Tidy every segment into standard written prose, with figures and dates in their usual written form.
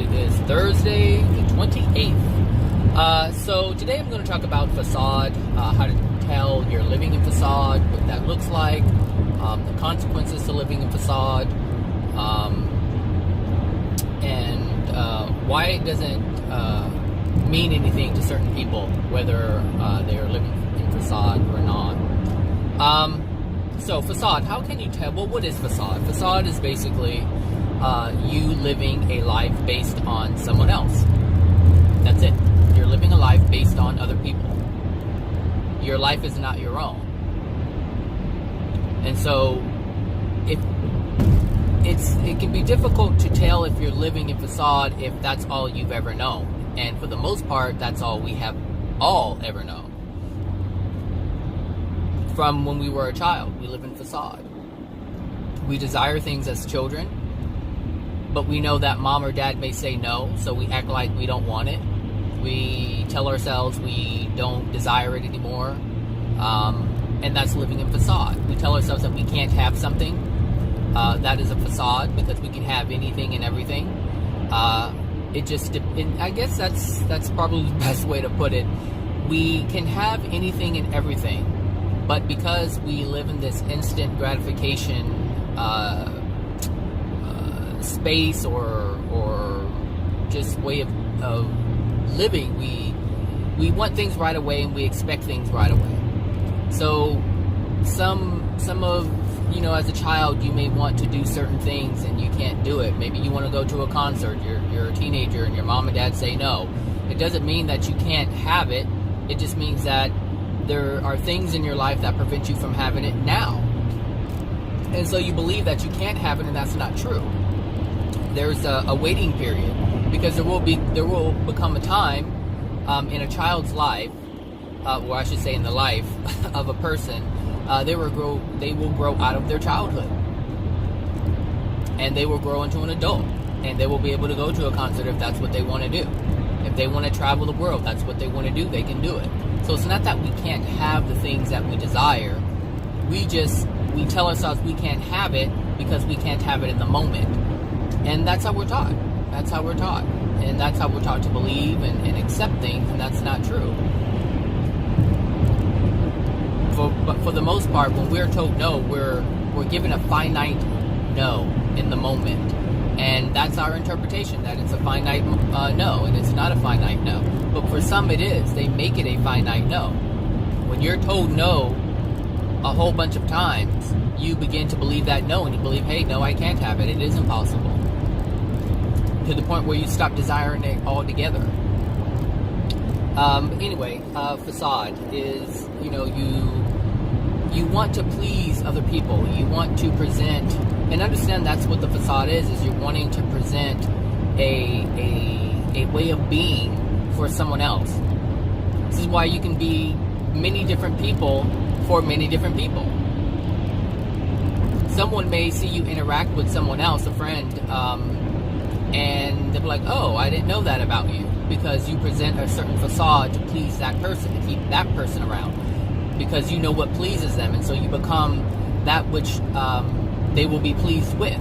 It is Thursday, the 28th. So today I'm going to talk about facade, how to tell you're living in facade, what that looks like, the consequences to living in facade, and why it doesn't mean anything to certain people, whether they are living in facade or not. So facade, how can you tell? Well, what is facade? Facade is basically you living a life based on someone else. That's it. You're living a life based on other people. Your life is not your own. And so it can be difficult to tell if you're living in facade if that's all you've ever known. And for the most part, that's all we have all ever known. From when we were a child, we live in facade. We desire things as children, but we know that mom or dad may say no, so we act like we don't want it. We tell ourselves we don't desire it anymore, and that's living in facade. We tell ourselves that we can't have something. That is a facade, because we can have anything and everything. I guess that's probably the best way to put it. We can have anything and everything, but because we live in this instant gratification space or just way of living, we want things right away and we expect things right away. So some of, as a child, you may want to do certain things and you can't do it. Maybe you want to go to a concert, you're a teenager and your mom and dad say no. It doesn't mean that you can't have it. It just means that there are things in your life that prevent you from having it now. And so you believe that you can't have it, and that's not true. There's a waiting period, because there will become a time in a child's life, or I should say in the life of a person, they will grow out of their childhood, and they will grow into an adult, and they will be able to go to a concert if that's what they want to do. If they want to travel the world, that's what they want to do, they can do it. So it's not that we can't have the things that we desire. We tell ourselves we can't have it because we can't have it in the moment. And that's how we're taught. That's how we're taught. And that's how we're taught to believe and accept things, and that's not true. But for the most part, when we're told no, we're given a finite no in the moment. And that's our interpretation, that it's a finite no, and it's not a finite no. But for some it is. They make it a finite no. When you're told no a whole bunch of times, you begin to believe that no, and you believe, hey, no, I can't have it. It is impossible. To the point where you stop desiring it altogether. Anyway, facade is, you want to please other people. You want to present, and understand that's what the facade is you're wanting to present a way of being for someone else. This is why you can be many different people for many different people. Someone may see you interact with someone else, a friend, and they'll be like, oh, I didn't know that about you, because you present a certain facade to please that person, to keep that person around, because you know what pleases them, and so you become that which they will be pleased with.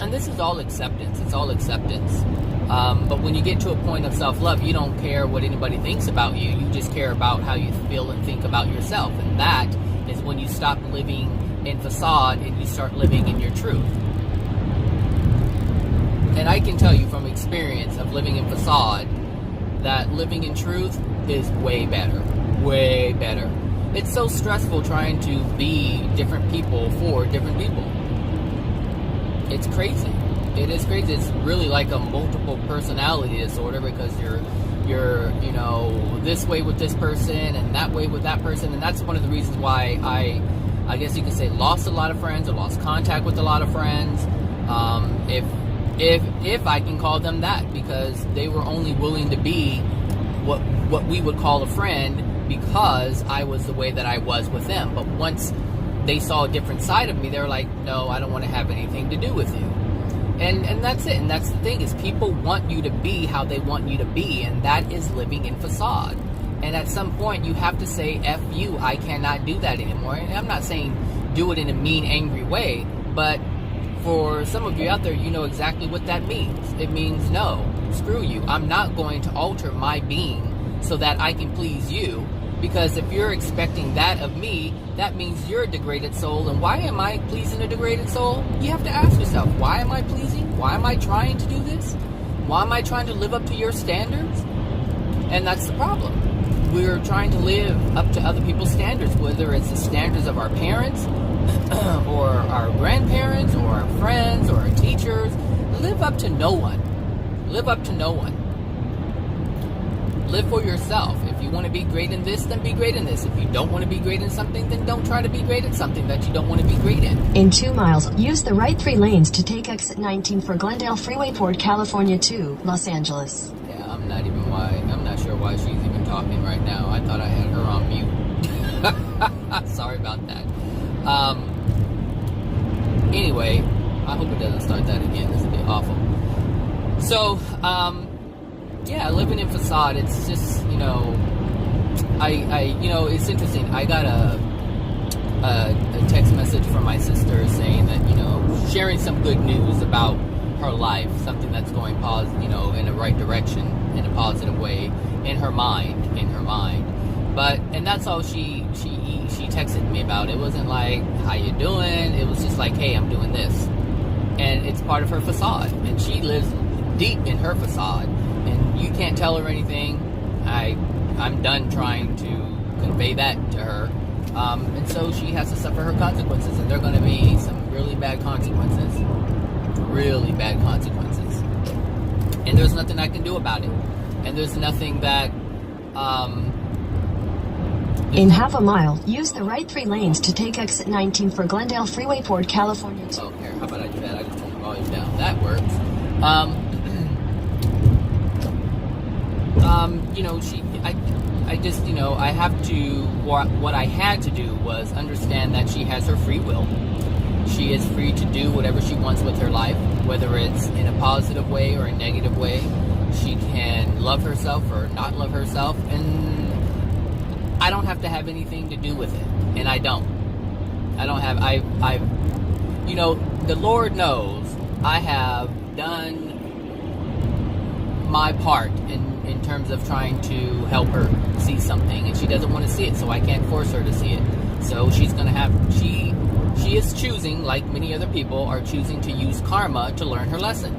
And this is all acceptance. It's all acceptance. But when you get to a point of self-love, you don't care what anybody thinks about you. You just care about how you feel and think about yourself. And that is when you stop living in facade and you start living in your truth. And I can tell you from experience of living in facade that living in truth is way better. Way better. It's so stressful trying to be different people for different people. It's crazy. It is crazy. It's really like a multiple personality disorder, because you're this way with this person and that way with that person. And that's one of the reasons why I guess you could say lost a lot of friends, or lost contact with a lot of friends. If I can call them that, because they were only willing to be what we would call a friend because I was the way that I was with them. But once they saw a different side of me, they're like, no, I don't want to have anything to do with you. And that's it. And that's the thing, is people want you to be how they want you to be, and that is living in facade. And at some point you have to say, F you, I cannot do that anymore. And I'm not saying do it in a mean, angry way, but for some of you out there, you know exactly what that means. It means no. screw you. I'm not going to alter my being so that I can please you. Because if you're expecting that of me, that means you're a degraded soul. And why am I pleasing a degraded soul? You have to ask yourself, why am I pleasing? Why am I trying to do this? Why am I trying to live up to your standards? And that's the problem. We're trying to live up to other people's standards, whether it's the standards of our parents or our grandparents or our friends or our teachers. Live up to no one. Live up to no one. Live for yourself. If you want to be great in this, then be great in this. If you don't want to be great in something, then don't try to be great in something that you don't want to be great in. In 2 miles, use the right 3 lanes to take exit 19 for Glendale Freeway, Port California to Los Angeles. Yeah, I'm not sure why she's even talking right now. I thought I had her on mute. Sorry about that. Anyway, I hope it doesn't start that again. This would be awful. So, yeah, living in Facade, it's just, it's interesting. I got a text message from my sister saying that, sharing some good news about her life, something that's going in the right direction, in a positive way, in her mind. And that's all she texted me about. It wasn't like, how you doing? It was just like, hey, I'm doing this. And it's part of her facade. And she lives deep in her facade. And you can't tell her anything. I'm done trying to convey that to her. And so she has to suffer her consequences. And they're going to be some really bad consequences. Really bad consequences. And there's nothing I can do about it. And there's nothing that... In half a mile, use the right 3 lanes to take exit 19 for Glendale Freeway, Port California. Oh, here, how about I do that? I just turn the volume down. That works. I have to, what I had to do was understand that she has her free will. She is free to do whatever she wants with her life, whether it's in a positive way or a negative way. She can love herself or not love herself, and I don't have to have anything to do with it, and I don't. The Lord knows I have done my part in terms of trying to help her see something, and she doesn't want to see it, so I can't force her to see it. So she's going to have, she is choosing, like many other people, are choosing to use karma to learn her lesson.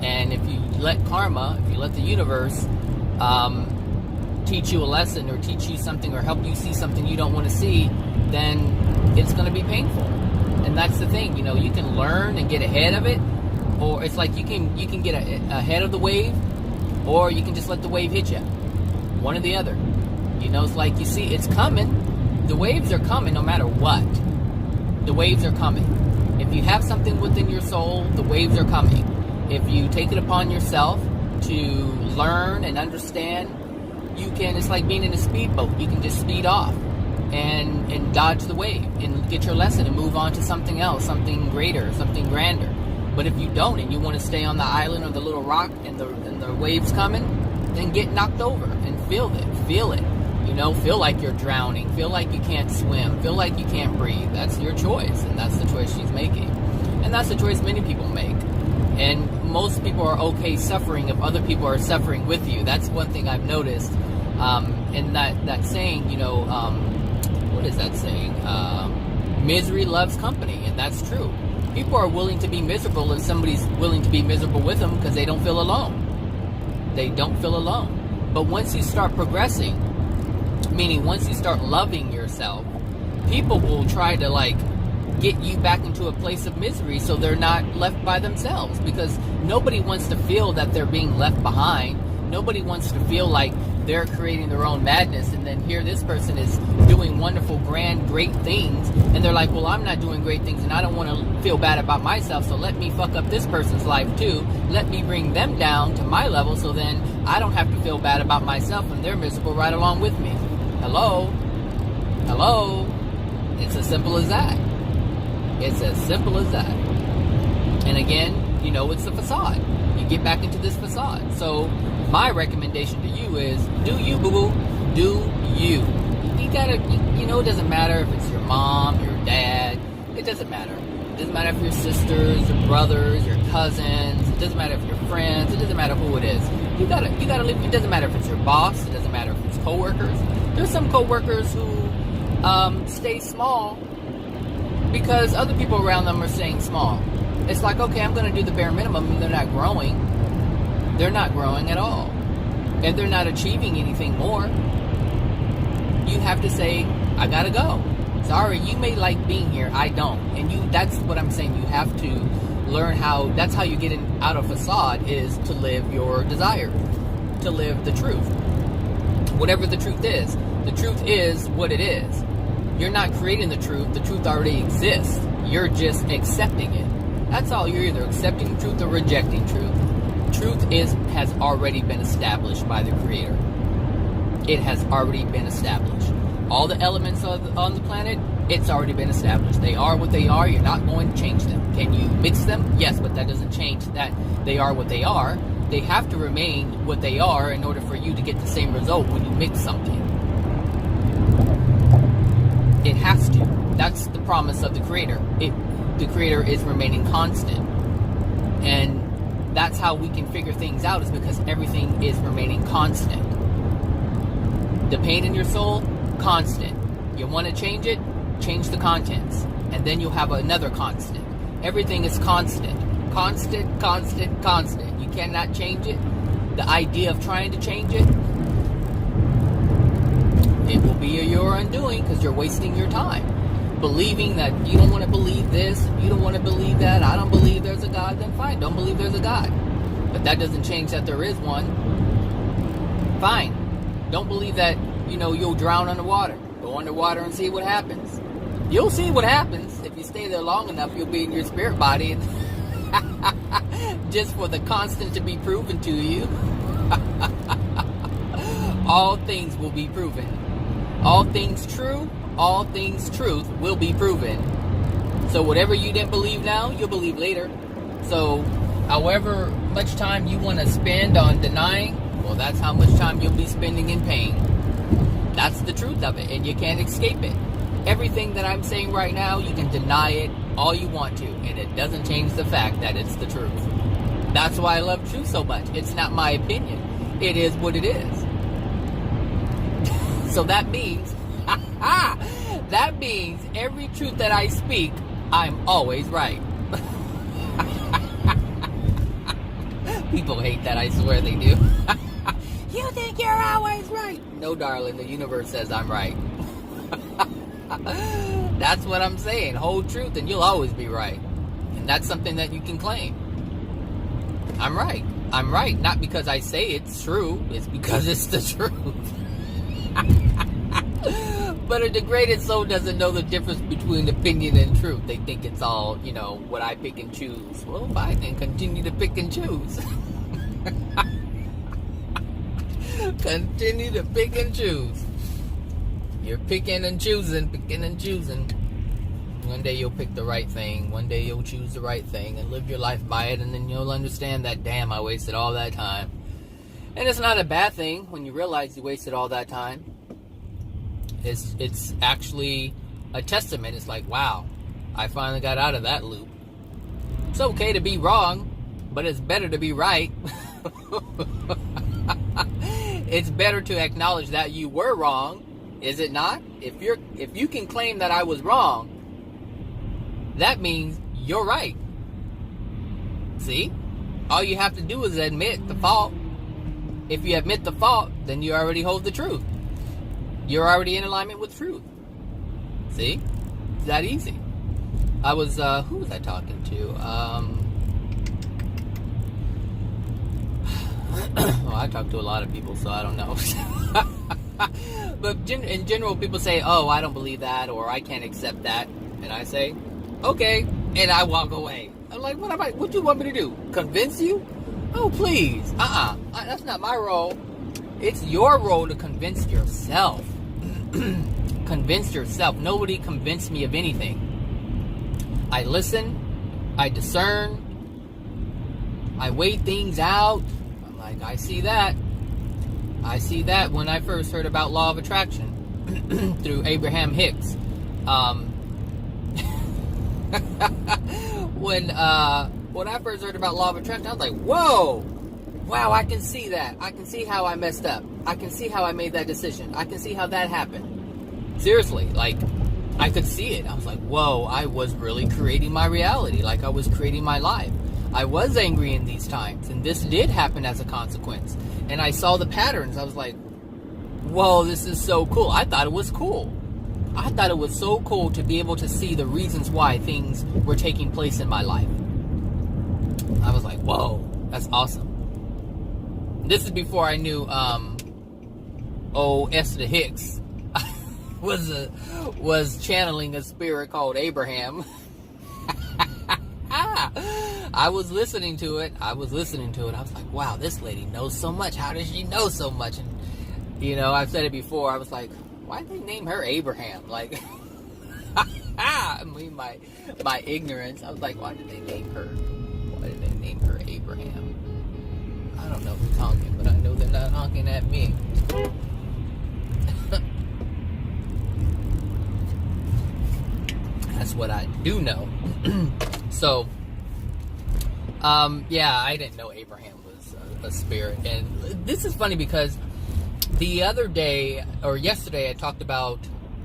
And if you let karma, if you let the universe teach you a lesson or teach you something or help you see something you don't want to see, then it's going to be painful. And that's the thing, you can learn and get ahead of it, or it's like you can get ahead of the wave, or you can just let the wave hit you. One or the other. It's like, you see, it's coming. The waves are coming no matter what. The waves are coming. If you have something within your soul, the waves are coming. If you take it upon yourself to learn and understand, it's like being in a speedboat. You can just speed off and dodge the wave and get your lesson and move on to something else, something greater, something grander. But if you don't and you want to stay on the island or the little rock and the waves coming, then get knocked over and feel it. Feel like you're drowning, feel like you can't swim, feel like you can't breathe. That's your choice, and that's the choice she's making. And that's the choice many people make. And most people are okay suffering if other people are suffering with you. That's one thing I've noticed. And that saying, what is that saying? Misery loves company, and that's true. People are willing to be miserable if somebody's willing to be miserable with them because they don't feel alone. They don't feel alone. But once you start progressing, meaning once you start loving yourself, people will try to get you back into a place of misery so they're not left by themselves, because nobody wants to feel that they're being left behind. Nobody wants to feel like they're creating their own madness, and then here this person is doing wonderful, grand, great things, and they're like, well, I'm not doing great things, and I don't want to feel bad about myself, so let me fuck up this person's life too. Let me bring them down to my level, so then I don't have to feel bad about myself, and they're miserable right along with me. Hello? It's as simple as that. It's as simple as that. And again, it's a facade. You get back into this facade. So my recommendation to you is, do you, boo-boo. Do you. You gotta, it doesn't matter if it's your mom, your dad. It doesn't matter. It doesn't matter if your sisters, your brothers, your cousins. It doesn't matter if your friends, it doesn't matter who it is. You gotta live. It doesn't matter if it's your boss. It doesn't matter if it's coworkers. There's some coworkers who stay small because other people around them are staying small. It's like, okay, I'm going to do the bare minimum, and they're not growing. They're not growing at all, and they're not achieving anything more. You have to say, I gotta go. Sorry, you may like being here, I don't. And that's what I'm saying. You have to learn how. That's how you get out of facade, is to live your desire, to live the truth. Whatever the truth is. The truth is what it is. You're not creating the truth. The truth already exists. You're just accepting it. That's all. You're either accepting truth or rejecting truth. Truth has already been established by the Creator. It has already been established. All the elements on the planet, it's already been established. They are what they are. You're not going to change them. Can you mix them? Yes, but that doesn't change that they are what they are. They have to remain what they are in order for you to get the same result when you mix something. It has to. That's the promise of the Creator. The Creator is remaining constant. And that's how we can figure things out, is because everything is remaining constant. The pain in your soul, constant. You want to change it? Change the contents. And then you'll have another constant. Everything is constant. Constant, constant, constant. You cannot change it. The idea of trying to change it, it will be your undoing, because you're wasting your time. Believing that you don't want to believe this, you don't want to believe that, I don't believe there's a God, then fine, don't believe there's a God. But that doesn't change that there is one. Fine. Don't believe that, you'll drown underwater. Go underwater and see what happens. You'll see what happens. If you stay there long enough, you'll be in your spirit body. Just for the constant to be proven to you. All things will be proven. All things true, all things truth will be proven. So whatever you didn't believe now, you'll believe later. So however much time you want to spend on denying, well, that's how much time you'll be spending in pain. That's the truth of it, and you can't escape it. Everything that I'm saying right now, you can deny it all you want to, and it doesn't change the fact that it's the truth. That's why I love truth so much. It's not my opinion. It is what it is. So that means, every truth that I speak, I'm always right. People hate that, I swear they do. You think you're always right? No, darling, the universe says I'm right. That's what I'm saying. Hold truth and you'll always be right. And that's something that you can claim. I'm right. I'm right. Not because I say it's true. It's because it's the truth. But a degraded soul doesn't know the difference between opinion and truth. They think it's all, what I pick and choose. Well, fine, then continue to pick and choose. Continue to pick and choose. You're picking and choosing. One day you'll pick the right thing. One day you'll choose the right thing and live your life by it, and then you'll understand that, damn, I wasted all that time. And it's not a bad thing when you realize you wasted all that time. It's actually a testament. It's like, wow, I finally got out of that loop. It's okay to be wrong, but it's better to be right. It's better to acknowledge that you were wrong, is it not? If you can claim that I was wrong, that means you're right. See? All you have to do is admit the fault. If you admit the fault, then you already hold the truth. You're already in alignment with truth. See? It's that easy. I was, who was I talking to? Well, I talk to a lot of people, so I don't know. But in general, people say, oh, I don't believe that, or I can't accept that. And I say, okay, and I walk away. I'm like, what do you want me to do? Convince you? Oh, please. That's not my role. It's your role to convince yourself. Convince yourself. Nobody convinced me of anything. I listen. I discern. I weigh things out. I'm like, I see that. I see that when I first heard about law of attraction through Abraham Hicks. When when I first heard about law of attraction, I was like, whoa, wow, I can see that. I can see how I messed up. I can see how I made that decision. I can see how that happened. Seriously, like, I could see it. I was like, whoa, I was really creating my reality. Like, I was creating my life. I was angry in these times, and this did happen as a consequence. And I saw the patterns. I was like, whoa, this is so cool. I thought it was cool. I thought it was so cool to be able to see the reasons why things were taking place in my life. I was like, whoa, that's awesome. This is before I knew Esther Hicks was channeling a spirit called Abraham. I was listening to it. I was like, wow, this lady knows so much. How does she know so much? And, you know, I've said it before. I was like, why did they name her Abraham? Like, I mean, my ignorance. I was like, why did they name her Abraham? I don't know who's honking, but I know they're not honking at me. That's what I do know. So, yeah, I didn't know Abraham was a spirit. And this is funny because the other day, or yesterday, I talked about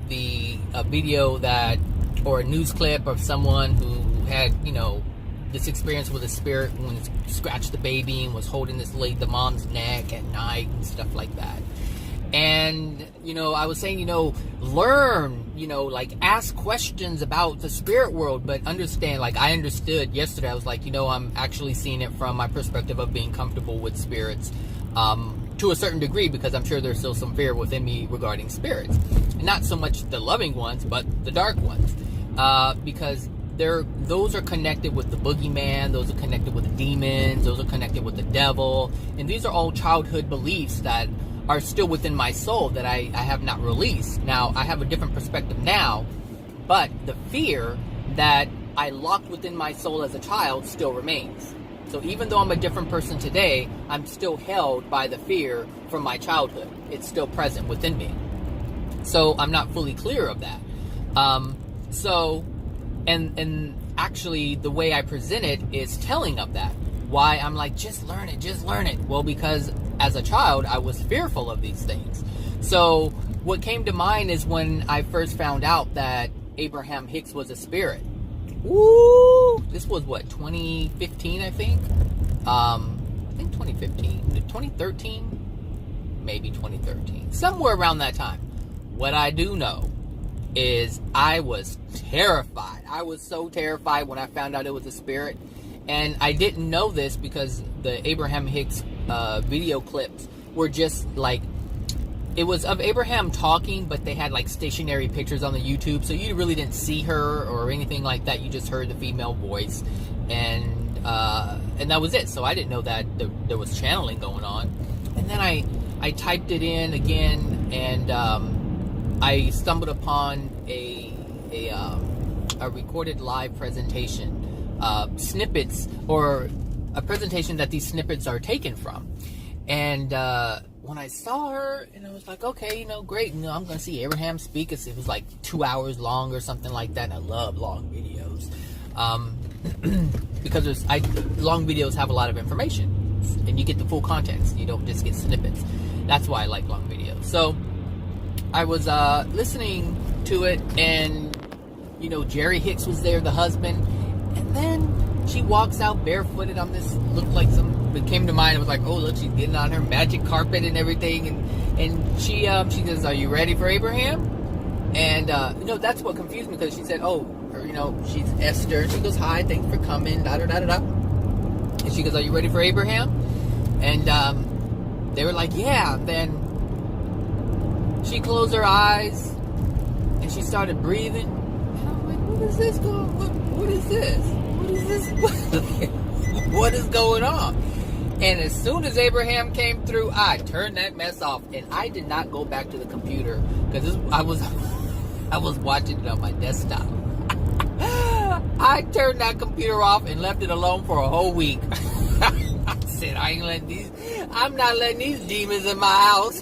a video or a news clip of someone who had, you know, this experience with a spirit when it scratched the baby and was holding the mom's neck at night and stuff like that. And, you know, I was saying, you know, learn, you know, like, ask questions about the spirit world, but understand, like, I understood yesterday. I was like, you know, I'm actually seeing it from my perspective of being comfortable with spirits, to a certain degree, because I'm sure there's still some fear within me regarding spirits. Not so much the loving ones, but the dark ones, because those are connected with the boogeyman, those are connected with the demons, those are connected with the devil, and these are all childhood beliefs that are still within my soul that I have not released. Now, I have a different perspective now, but the fear that I locked within my soul as a child still remains. So even though I'm a different person today, I'm still held by the fear from my childhood. It's still present within me. So I'm not fully clear of that. And actually the way I present it is telling of that. Why I'm like, just learn it. Well, because as a child, I was fearful of these things. So what came to mind is when I first found out that Abraham Hicks was a spirit. Woo! This was what, 2015, I think? I think 2015. 2013? Maybe 2013. Somewhere around that time. What I do know is I was terrified. I was so terrified when I found out it was a spirit. And I didn't know this because the Abraham Hicks video clips were just like, it was of Abraham talking, but they had like stationary pictures on the YouTube, so you really didn't see her or anything like that. You just heard the female voice, and that was it. So I didn't know that there was channeling going on. And then I typed it in again, and I stumbled upon a recorded live presentation, snippets, or a presentation that these snippets are taken from. And when I saw her, and I was like, okay, you know, great, you know, I'm going to see Abraham speak. It was like 2 hours long or something like that, and I love long videos. Because long videos have a lot of information, and you get the full context. You don't just get snippets. That's why I like long videos. So I was listening to it, and, you know, Jerry Hicks was there, the husband, and then she walks out barefooted on this, looked like it came to mind. It was like, oh, look, she's getting on her magic carpet and everything, and she says, are you ready for Abraham? And you know, that's what confused me, because she said, oh, or, you know, she's Esther. She goes, hi, thanks for coming, da da da da da. And she goes, are you ready for Abraham? And they were like, yeah. Then she closed her eyes and she started breathing. And I'm like, what is this going? What is this? What is this? What is going on? And as soon as Abraham came through, I turned that mess off, and I did not go back to the computer, because I was watching it on my desktop. I turned that computer off and left it alone for a whole week. I said, I'm not letting these demons in my house.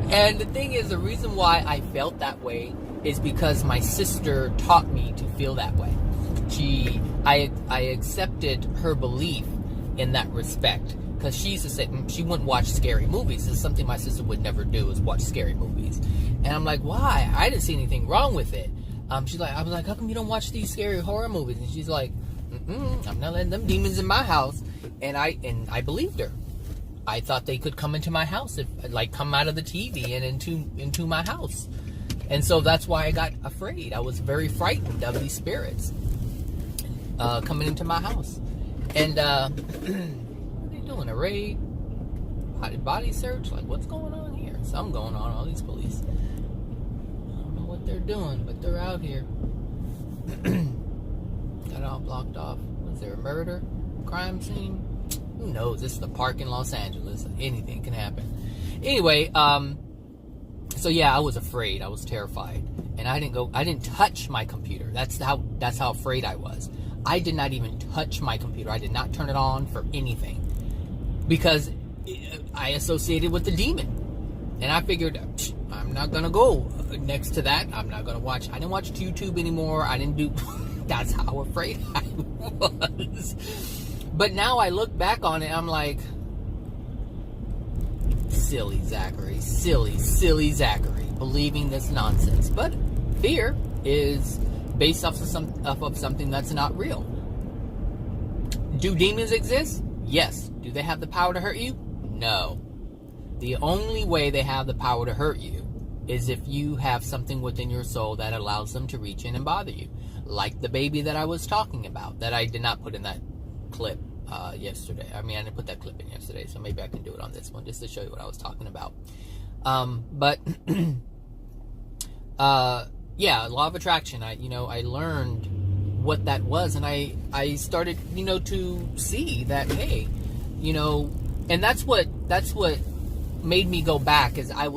And the thing is, the reason why I felt that way is because my sister taught me to feel that way. I accepted her belief in that respect, because she used to say she wouldn't watch scary movies. It's something my sister would never do, is watch scary movies. And I'm like, why? I didn't see anything wrong with it. She's like, I was like, how come you don't watch these scary horror movies? And she's like, I'm not letting them demons in my house. And I believed her. I thought they could come into my house, come out of the TV and into my house. And so that's why I got afraid. I was very frightened of these spirits coming into my house. And what are they doing? A raid? Body search? Like, what's going on here? Something going on. All these police. I don't know what they're doing, but they're out here. Got it all blocked off. Was there a murder? Crime scene? Who knows? This is the park in Los Angeles. Anything can happen. Anyway, so yeah, I was afraid. I was terrified. And I didn't touch my computer. That's how afraid I was. I did not even touch my computer. I did not turn it on for anything, because I associated with the demon. And I figured, I'm not going to go next to that. I'm not going to watch. I didn't watch YouTube anymore. I didn't do. That's how afraid I was. But now I look back on it, I'm like, silly Zachary. Silly Zachary. Believing this nonsense. But fear is based off of something that's not real. Do demons exist? Yes. Do they have the power to hurt you? No. The only way they have the power to hurt you is if you have something within your soul that allows them to reach in and bother you. Like the baby that I was talking about, that I did not put in that clip yesterday. I mean, I didn't put that clip in yesterday, so maybe I can do it on this one just to show you what I was talking about. Yeah, law of attraction. I learned what that was, and I started, to see that, hey, and that's what made me go back. Is I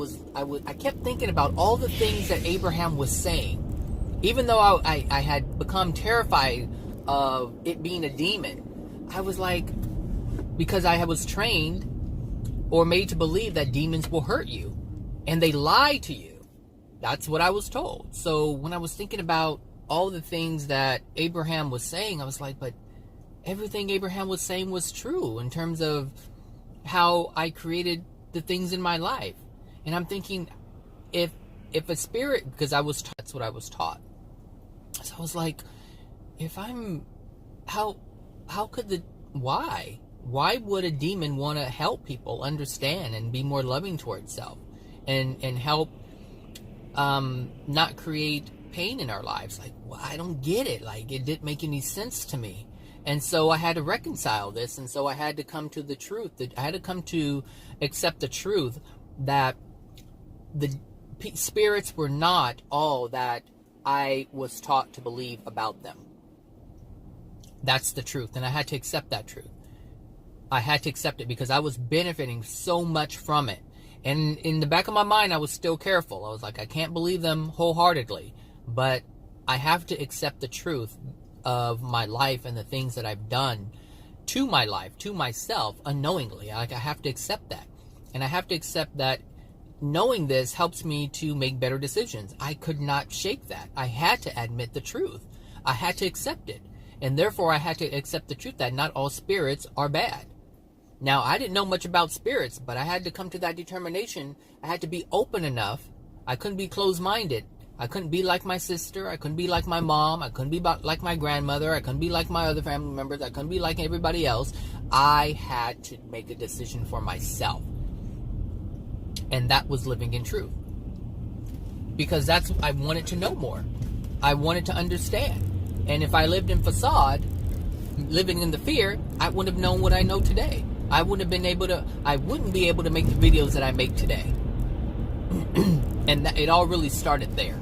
kept thinking about all the things that Abraham was saying, even though I had become terrified of it being a demon. I was like, because I was trained or made to believe that demons will hurt you, and they lie to you. That's what I was told. So when I was thinking about all the things that Abraham was saying, I was like, but everything Abraham was saying was true in terms of how I created the things in my life. And I'm thinking, if a spirit, because that's what I was taught. So I was like, why would a demon want to help people understand and be more loving towards self and help not create pain in our lives? Like, well, I don't get it. Like, it didn't make any sense to me. And so I had to reconcile this. And so I had to come to the truth. I had to come to accept the truth that the spirits were not all that I was taught to believe about them. That's the truth. And I had to accept that truth. I had to accept it because I was benefiting so much from it. And in the back of my mind, I was still careful. I was like, I can't believe them wholeheartedly, but I have to accept the truth of my life and the things that I've done to my life, to myself, unknowingly. Like, I have to accept that. And I have to accept that knowing this helps me to make better decisions. I could not shake that. I had to admit the truth. I had to accept it. And therefore, I had to accept the truth that not all spirits are bad. Now, I didn't know much about spirits, but I had to come to that determination. I had to be open enough. I couldn't be closed-minded. I couldn't be like my sister. I couldn't be like my mom. I couldn't be like my grandmother. I couldn't be like my other family members. I couldn't be like everybody else. I had to make a decision for myself. And that was living in truth. Because I wanted to know more. I wanted to understand. And if I lived in Facade, living in the fear, I wouldn't have known what I know today. I wouldn't be able to make the videos that I make today. And it all really started there.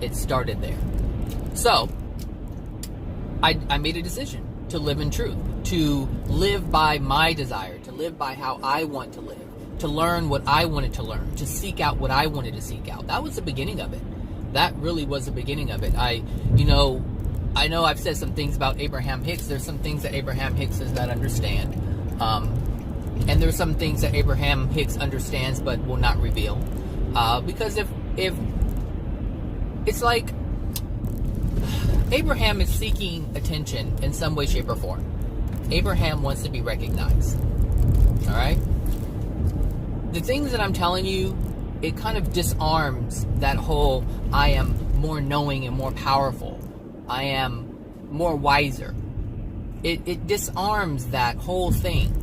It started there. So, I made a decision to live in truth, to live by my desire, to live by how I want to live, to learn what I wanted to learn, to seek out what I wanted to seek out. That was the beginning of it. That really was the beginning of it. I know I've said some things about Abraham Hicks. There's some things that Abraham Hicks does not understand. And there's some things that Abraham Hicks understands but will not reveal. Because if it's like Abraham is seeking attention in some way, shape, or form. Abraham wants to be recognized. All right? The things that I'm telling you, it kind of disarms that whole I am more knowing and more powerful. I am more wiser. It disarms that whole thing.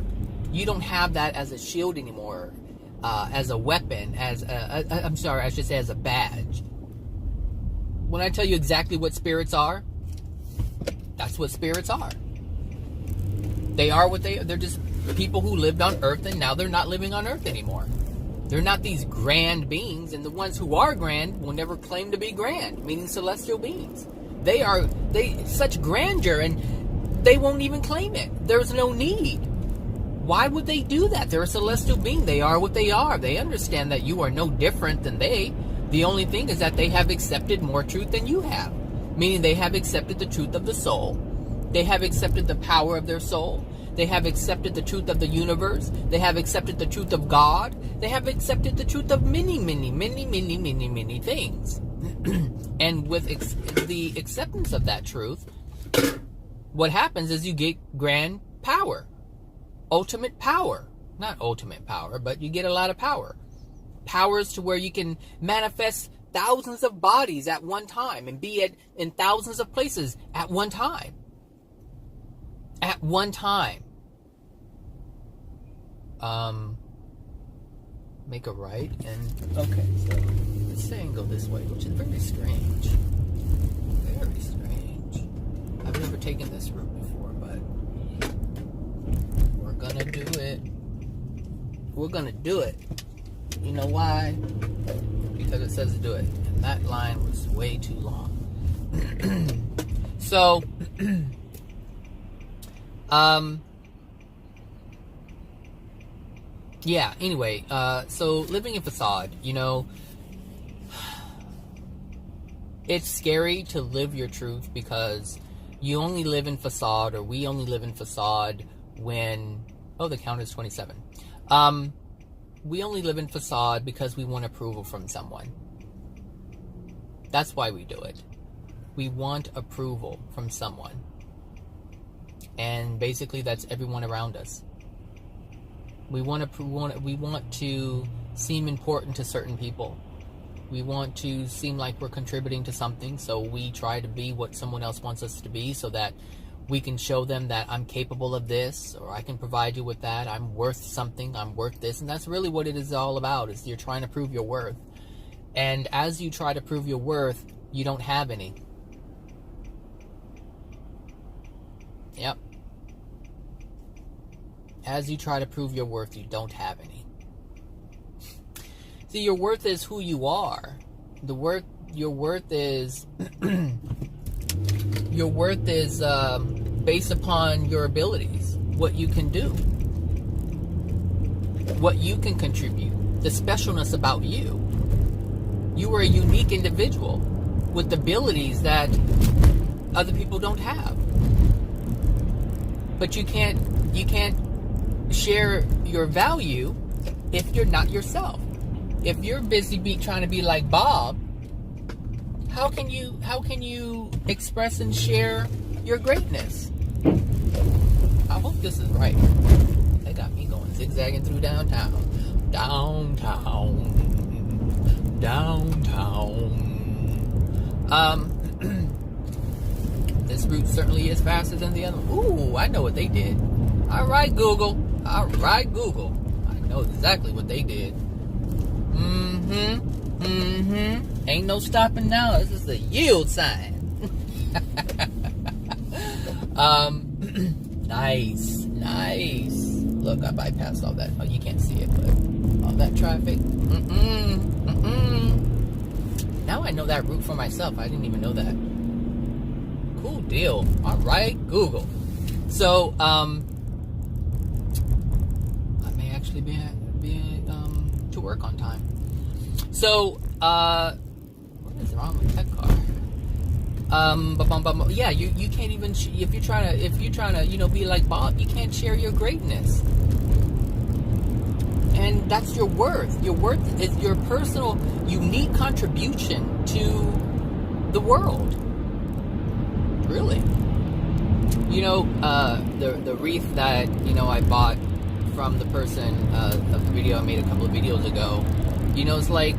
You don't have that as a shield anymore, as a weapon, as a badge. When I tell you exactly what spirits are, that's what spirits are. They are what they are. They're just people who lived on earth and now they're not living on earth anymore. They're not these grand beings, and the ones who are grand will never claim to be grand, meaning celestial beings. They such grandeur, and they won't even claim it. There's no need. Why would they do that? They're a celestial being. They are what they are. They understand that you are no different than they. The only thing is that they have accepted more truth than you have, meaning they have accepted the truth of the soul. They have accepted the power of their soul. They have accepted the truth of the universe. They have accepted the truth of God. They have accepted the truth of many, many, many, many, many, many things. And with the acceptance of that truth, what happens is you get grand power. Ultimate power. Not ultimate power, but you get a lot of power. Powers to where you can manifest thousands of bodies at one time and be in thousands of places at one time. At one time. Make a right and okay, so let's say and go this way, which is very strange. Very strange. I've never taken this route before, but we're gonna do it. We're gonna do it. You know why? Because it says to do it. And that line was way too long. So yeah, anyway, so living in Facade, you know, it's scary to live your truth because you only live in Facade, or we only live in Facade when, oh, the count is 27. We only live in Facade because we want approval from someone. That's why we do it. We want approval from someone. And basically that's everyone around us. We want to seem important to certain people. We want to seem like we're contributing to something, so we try to be what someone else wants us to be so that we can show them that I'm capable of this, or I can provide you with that. I'm worth something. I'm worth this. And that's really what it is all about, is you're trying to prove your worth. And as you try to prove your worth, you don't have any. Yep. As you try to prove your worth, you don't have any. See, your worth is who you are. Your worth is your worth is based upon your abilities, what you can do, what you can contribute, the specialness about you. You are a unique individual with abilities that other people don't have. But you can't share your value if you're not yourself. If you're busy trying to be like Bob, how can you express and share your greatness? I hope this is right. They got me going zigzagging through downtown. This route certainly is faster than the other. Ooh, I know what they did. All right, Google. I know exactly what they did. Ain't no stopping now. This is a yield sign. Nice. Look, I bypassed all that. Oh, you can't see it, but all that traffic. Now I know that route for myself. I didn't even know that. Cool deal. All right, Google. So, I may actually be to work on time. So, what is wrong with that car? Yeah, you can't even if you're trying to be like Bob, you can't share your greatness. And that's your worth. Your worth is your personal, unique contribution to the world. Really. You know, the wreath that, you know, I bought from the person of the video I made a couple of videos ago, you know, it's like,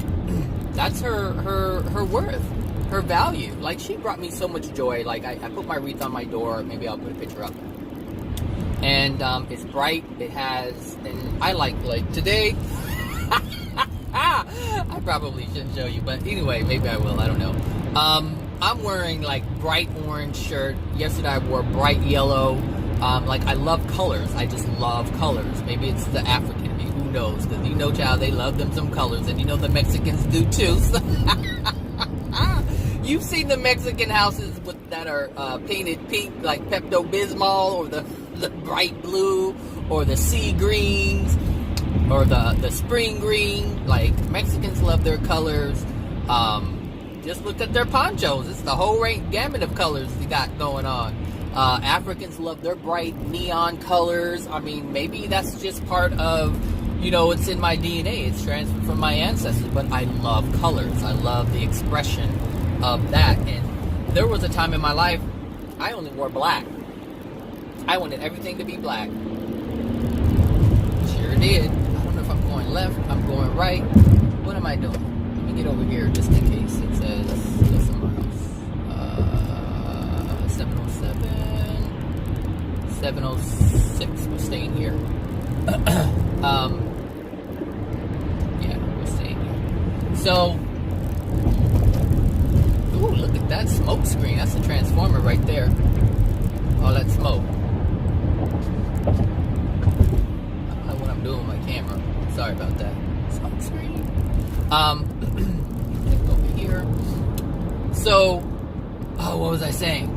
that's her worth, her value. Like, she brought me so much joy. Like, I put my wreath on my door. Maybe I'll put a picture up. And it's bright. It has, and I like today, I probably shouldn't show you, but anyway, maybe I will. I don't know. I'm wearing like bright orange shirt. Yesterday I wore bright yellow. Like, I love colors. I just love colors. Maybe it's the African in me. Who knows? Because you know, child, they love them some colors. And you know the Mexicans do too. So you've seen the Mexican houses that are painted pink, like Pepto-Bismol, or the bright blue, or the sea greens, or the spring green. Like, Mexicans love their colors. Just look at their ponchos. It's the whole gamut of colors they got going on. Africans love their bright neon colors. I mean, maybe that's just part of, you know, it's in my DNA. It's transferred from my ancestors. But I love colors. I love the expression of that. And there was a time in my life I only wore black. I wanted everything to be black. Sure did. I don't know if I'm going left. I'm going right. What am I doing? Let me get over here just in case it says go somewhere else. 707, 706. We're staying here. Yeah, we're staying here. So, ooh, look at that smoke screen. That's the transformer right there. All that smoke. I don't know what I'm doing with my camera. Sorry about that. Smoke screen. Click over here. So, what was I saying?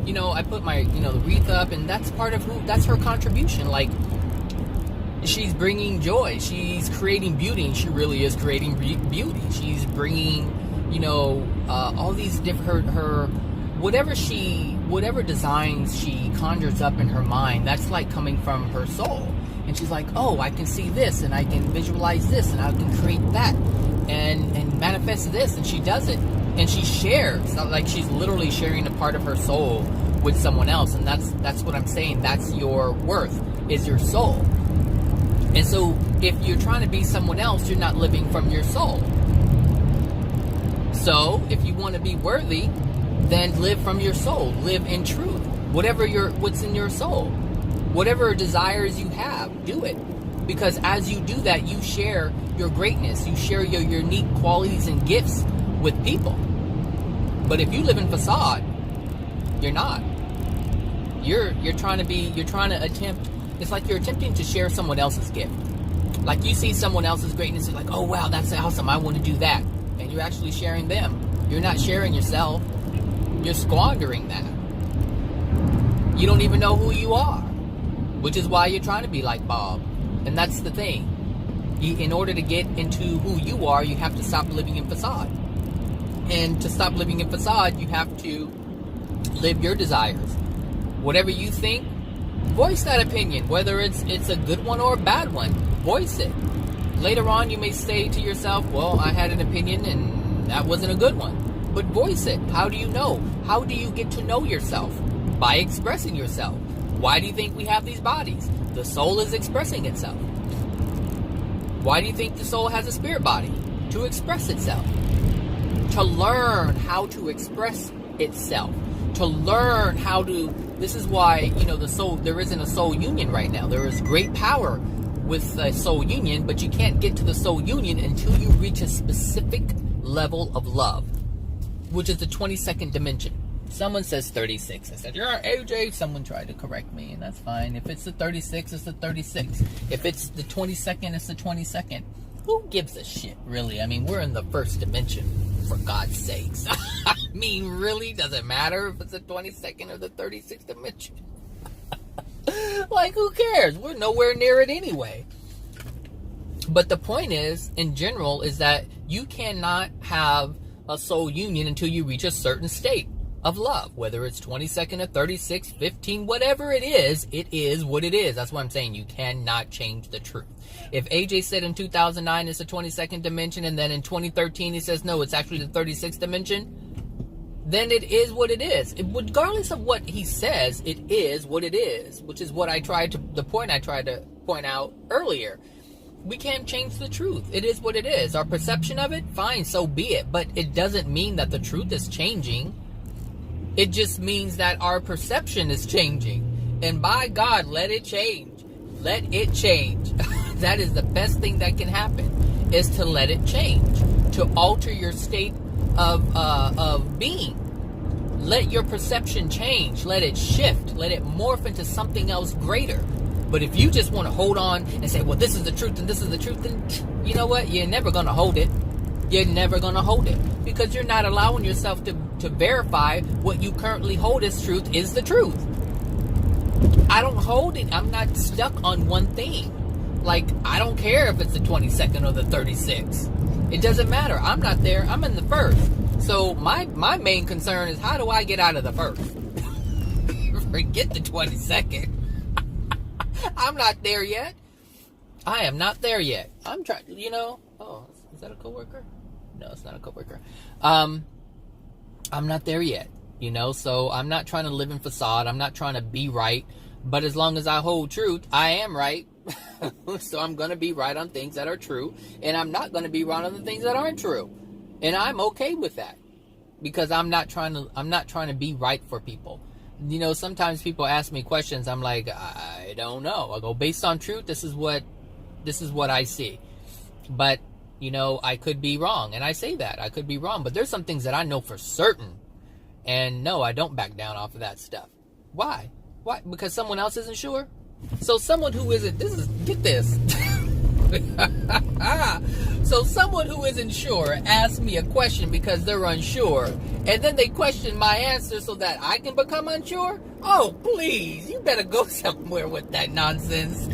You know, I put my, you know, the wreath up, and that's part of that's her contribution. Like, she's bringing joy. She's creating beauty, and she really is creating beauty. She's bringing, you know, all these different, her whatever designs she conjures up in her mind, that's like coming from her soul. And she's like, oh, I can see this, and I can visualize this, and I can create that, and manifest this, and she does it. And she shares, like she's literally sharing a part of her soul with someone else. And that's what I'm saying. That's your worth, is your soul. And so if you're trying to be someone else, you're not living from your soul. So if you want to be worthy, then live from your soul. Live in truth. What's in your soul. Whatever desires you have, do it. Because as you do that, you share your greatness. You share your unique qualities and gifts with people. But if you live in facade, you're not. You're trying to attempt, it's like you're attempting to share someone else's gift. Like, you see someone else's greatness, you're like, oh wow, that's awesome, I want to do that. And you're actually sharing them. You're not sharing yourself. You're squandering that. You don't even know who you are. Which is why you're trying to be like Bob. And that's the thing. In order to get into who you are, you have to stop living in facade. And to stop living in facade, you have to live your desires. Whatever you think, voice that opinion. Whether it's a good one or a bad one, voice it. Later on, you may say to yourself, well, I had an opinion and that wasn't a good one. But voice it. How do you know? How do you get to know yourself? By expressing yourself. Why do you think we have these bodies? The soul is expressing itself. Why do you think the soul has a spirit body? To express itself. To learn how to express itself. To learn how to... This is why, you know, the soul... There isn't a soul union right now. There is great power with a soul union, but you can't get to the soul union until you reach a specific level of love, which is the 22nd dimension. Someone says 36. I said, you're AJ. Someone tried to correct me, and that's fine. If it's the 36, it's the 36. If it's the 22nd, it's the 22nd. Who gives a shit, really? I mean, we're in the first dimension, for God's sakes. I mean, really? Does it matter if it's the 22nd or the 36th dimension? Like, who cares? We're nowhere near it anyway. But the point is, in general, is that you cannot have a soul union until you reach a certain state of love. Whether it's 20 second or 36, 15, whatever it is what it is. That's what I'm saying. You cannot change the truth. If AJ said in 2009 it's a 22nd dimension, and then in 2013 he says no, it's actually the 36th dimension, then it is what it is. Regardless of what he says, it is what it is, which is what the point I tried to point out earlier. We can't change the truth. It is what it is. Our perception of it, fine, so be it. But it doesn't mean that the truth is changing. It just means that our perception is changing. And by God, let it change. Let it change. That is the best thing that can happen, is to let it change. To alter your state of being. Let your perception change. Let it shift. Let it morph into something else greater. But if you just want to hold on and say, well, this is the truth and this is the truth, then you know what? You're never going to hold it. You're never going to hold it. Because you're not allowing yourself to verify what you currently hold as truth is the truth. I don't hold it. I'm not stuck on one thing. Like, I don't care if it's the 22nd or the 36. It doesn't matter. I'm not there. I'm in the first. So my main concern is, how do I get out of the first? Forget the 22nd. I'm not there yet. I am not there yet. I'm trying, oh, is that a coworker? No, it's not a coworker. I'm not there yet, so I'm not trying to live in facade. I'm not trying to be right. But as long as I hold truth, I am right. So I'm going to be right on things that are true. And I'm not going to be right on the things that aren't true. And I'm okay with that. Because I'm not trying to be right for people. Sometimes people ask me questions. I'm like, I don't know. I go, based on truth, this is what I see. But, I could be wrong. And I say that. I could be wrong. But there's some things that I know for certain. And no, I don't back down off of that stuff. Why? Why? Because someone else isn't sure? So someone who isn't, get this. So someone who isn't sure asks me a question because they're unsure, and then they question my answer so that I can become unsure? Oh, please, you better go somewhere with that nonsense.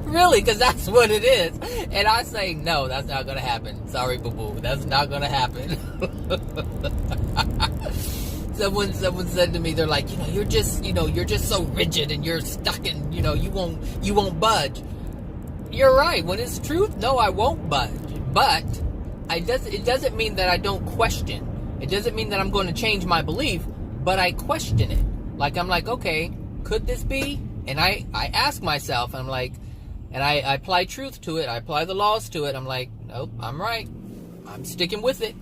Really, because that's what it is. And I say, no, that's not going to happen. Sorry, boo-boo, that's not going to happen. Someone said to me, they're like, you're just so rigid and you're stuck in, you won't budge. You're right. When it's truth, no, I won't budge. But it doesn't mean that I don't question. It doesn't mean that I'm going to change my belief, but I question it. Like, I'm like, okay, could this be? And I ask myself, I'm like, and I apply truth to it. I apply the laws to it. I'm like, nope, I'm right. I'm sticking with it.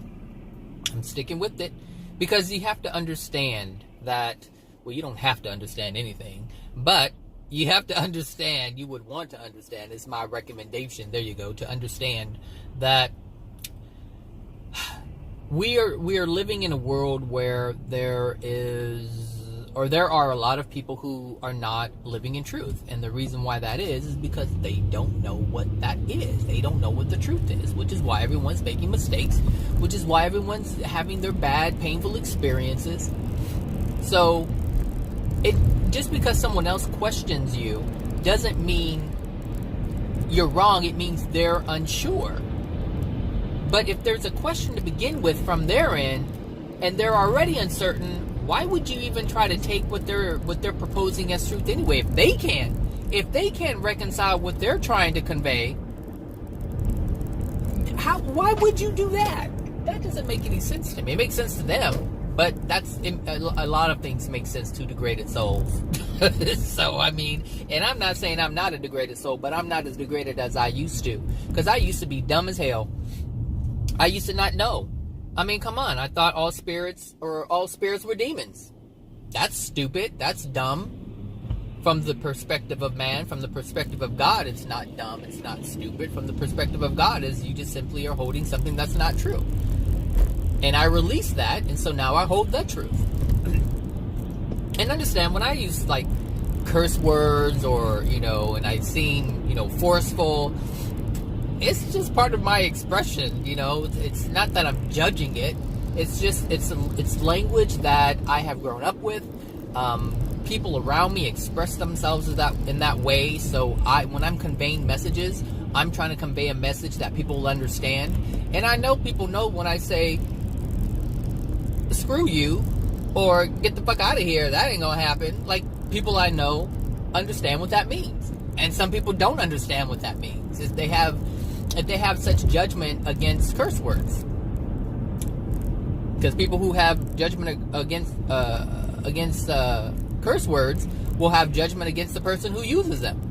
I'm sticking with it. Because you have to understand that, well, you don't have to understand anything, but you have to understand, you would want to understand, it's my recommendation, there you go, to understand that we are living in a world where there are a lot of people who are not living in truth. And the reason why that is because they don't know what that is. They don't know what the truth is, which is why everyone's making mistakes, which is why everyone's having their bad, painful experiences. So, just because someone else questions you doesn't mean you're wrong. It means they're unsure. But if there's a question to begin with from their end, and they're already uncertain, why would you even try to take what they're proposing as truth anyway? If they can't reconcile what they're trying to convey, why would you do that? That doesn't make any sense to me. It makes sense to them, but a lot of things make sense to degraded souls. So I mean, and I'm not saying I'm not a degraded soul, but I'm not as degraded as I used to, because I used to be dumb as hell. I used to not know. I mean, come on. I thought all spirits were demons. That's stupid. That's dumb. From the perspective of man, from the perspective of God, it's not dumb. It's not stupid. From the perspective of God, is you just simply are holding something that's not true. And I released that, and so now I hold the truth. And understand, when I use like curse words or, and I seem, forceful, it's just part of my expression, It's not that I'm judging it. It's just it's language that I have grown up with. People around me express themselves in that way. So when I'm conveying messages, I'm trying to convey a message that people will understand. And I know people know when I say, screw you, or get the fuck out of here, that ain't gonna happen. Like, people I know understand what that means. And some people don't understand what that means. If they have such judgment against curse words. Because people who have judgment against curse words will have judgment against the person who uses them.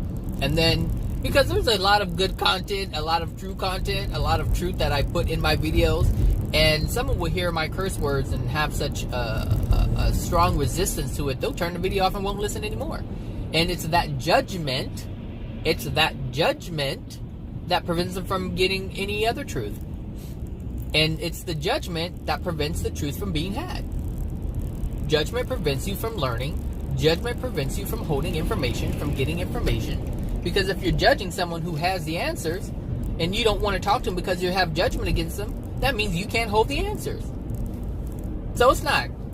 And then, because there's a lot of good content, a lot of true content, a lot of truth that I put in my videos, and someone will hear my curse words and have such a strong resistance to it, they'll turn the video off and won't listen anymore. And it's that judgment that prevents them from getting any other truth. And it's the judgment that prevents the truth from being had. Judgment prevents you from learning. Judgment prevents you from holding information, from getting information. Because if you're judging someone who has the answers, and you don't want to talk to them because you have judgment against them, that means you can't hold the answers. So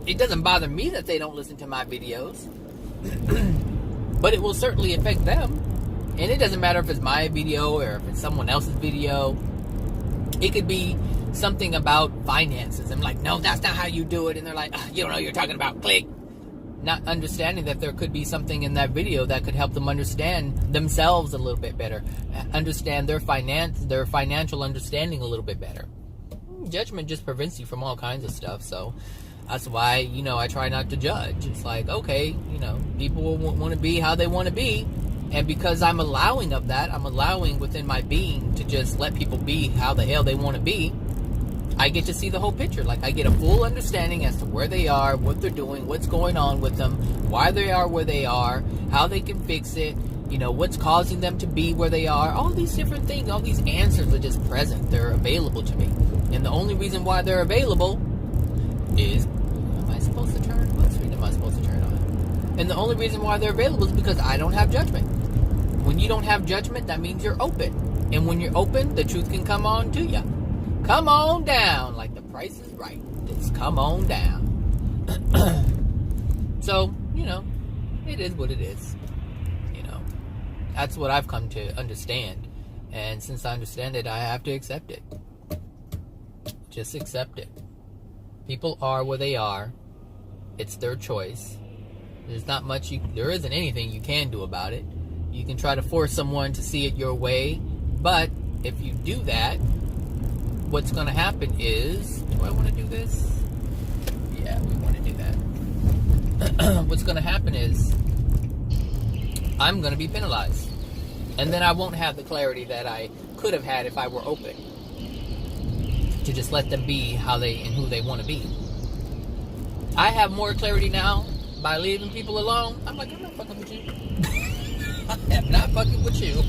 it doesn't bother me that they don't listen to my videos. But it will certainly affect them. And it doesn't matter if it's my video or if it's someone else's video. It could be something about finances. I'm like, no, that's not how you do it. And they're like, you don't know what you're talking about. Click. Not understanding that there could be something in that video that could help them understand themselves a little bit better. Understand their financial understanding a little bit better. Judgment just prevents you from all kinds of stuff. So that's why, I try not to judge. It's like, okay, people want to be how they want to be. And because I'm allowing of that, I'm allowing within my being to just let people be how the hell they want to be, I get to see the whole picture. Like, I get a full understanding as to where they are, what they're doing, what's going on with them, why they are where they are, how they can fix it, what's causing them to be where they are. All these different things, all these answers are just present. They're available to me. And the only reason why they're available is, am I supposed to turn? What screen am I supposed to turn on? And the only reason why they're available is because I don't have judgment. When you don't have judgment, that means you're open. And when you're open, the truth can come on to you. Come on down, like the price is right. Just come on down. So, it is what it is. That's what I've come to understand. And since I understand it, I have to accept it. Just accept it. People are where they are. It's their choice. There isn't anything you can do about it. You can try to force someone to see it your way, but if you do that, what's going to happen is, do I want to do this? Yeah, we want to do that. What's going to happen is, I'm going to be penalized. And then I won't have the clarity that I could have had if I were open. To just let them be how they and who they want to be. I have more clarity now by leaving people alone. I'm like, I'm not fucking with you. I am not fucking with you.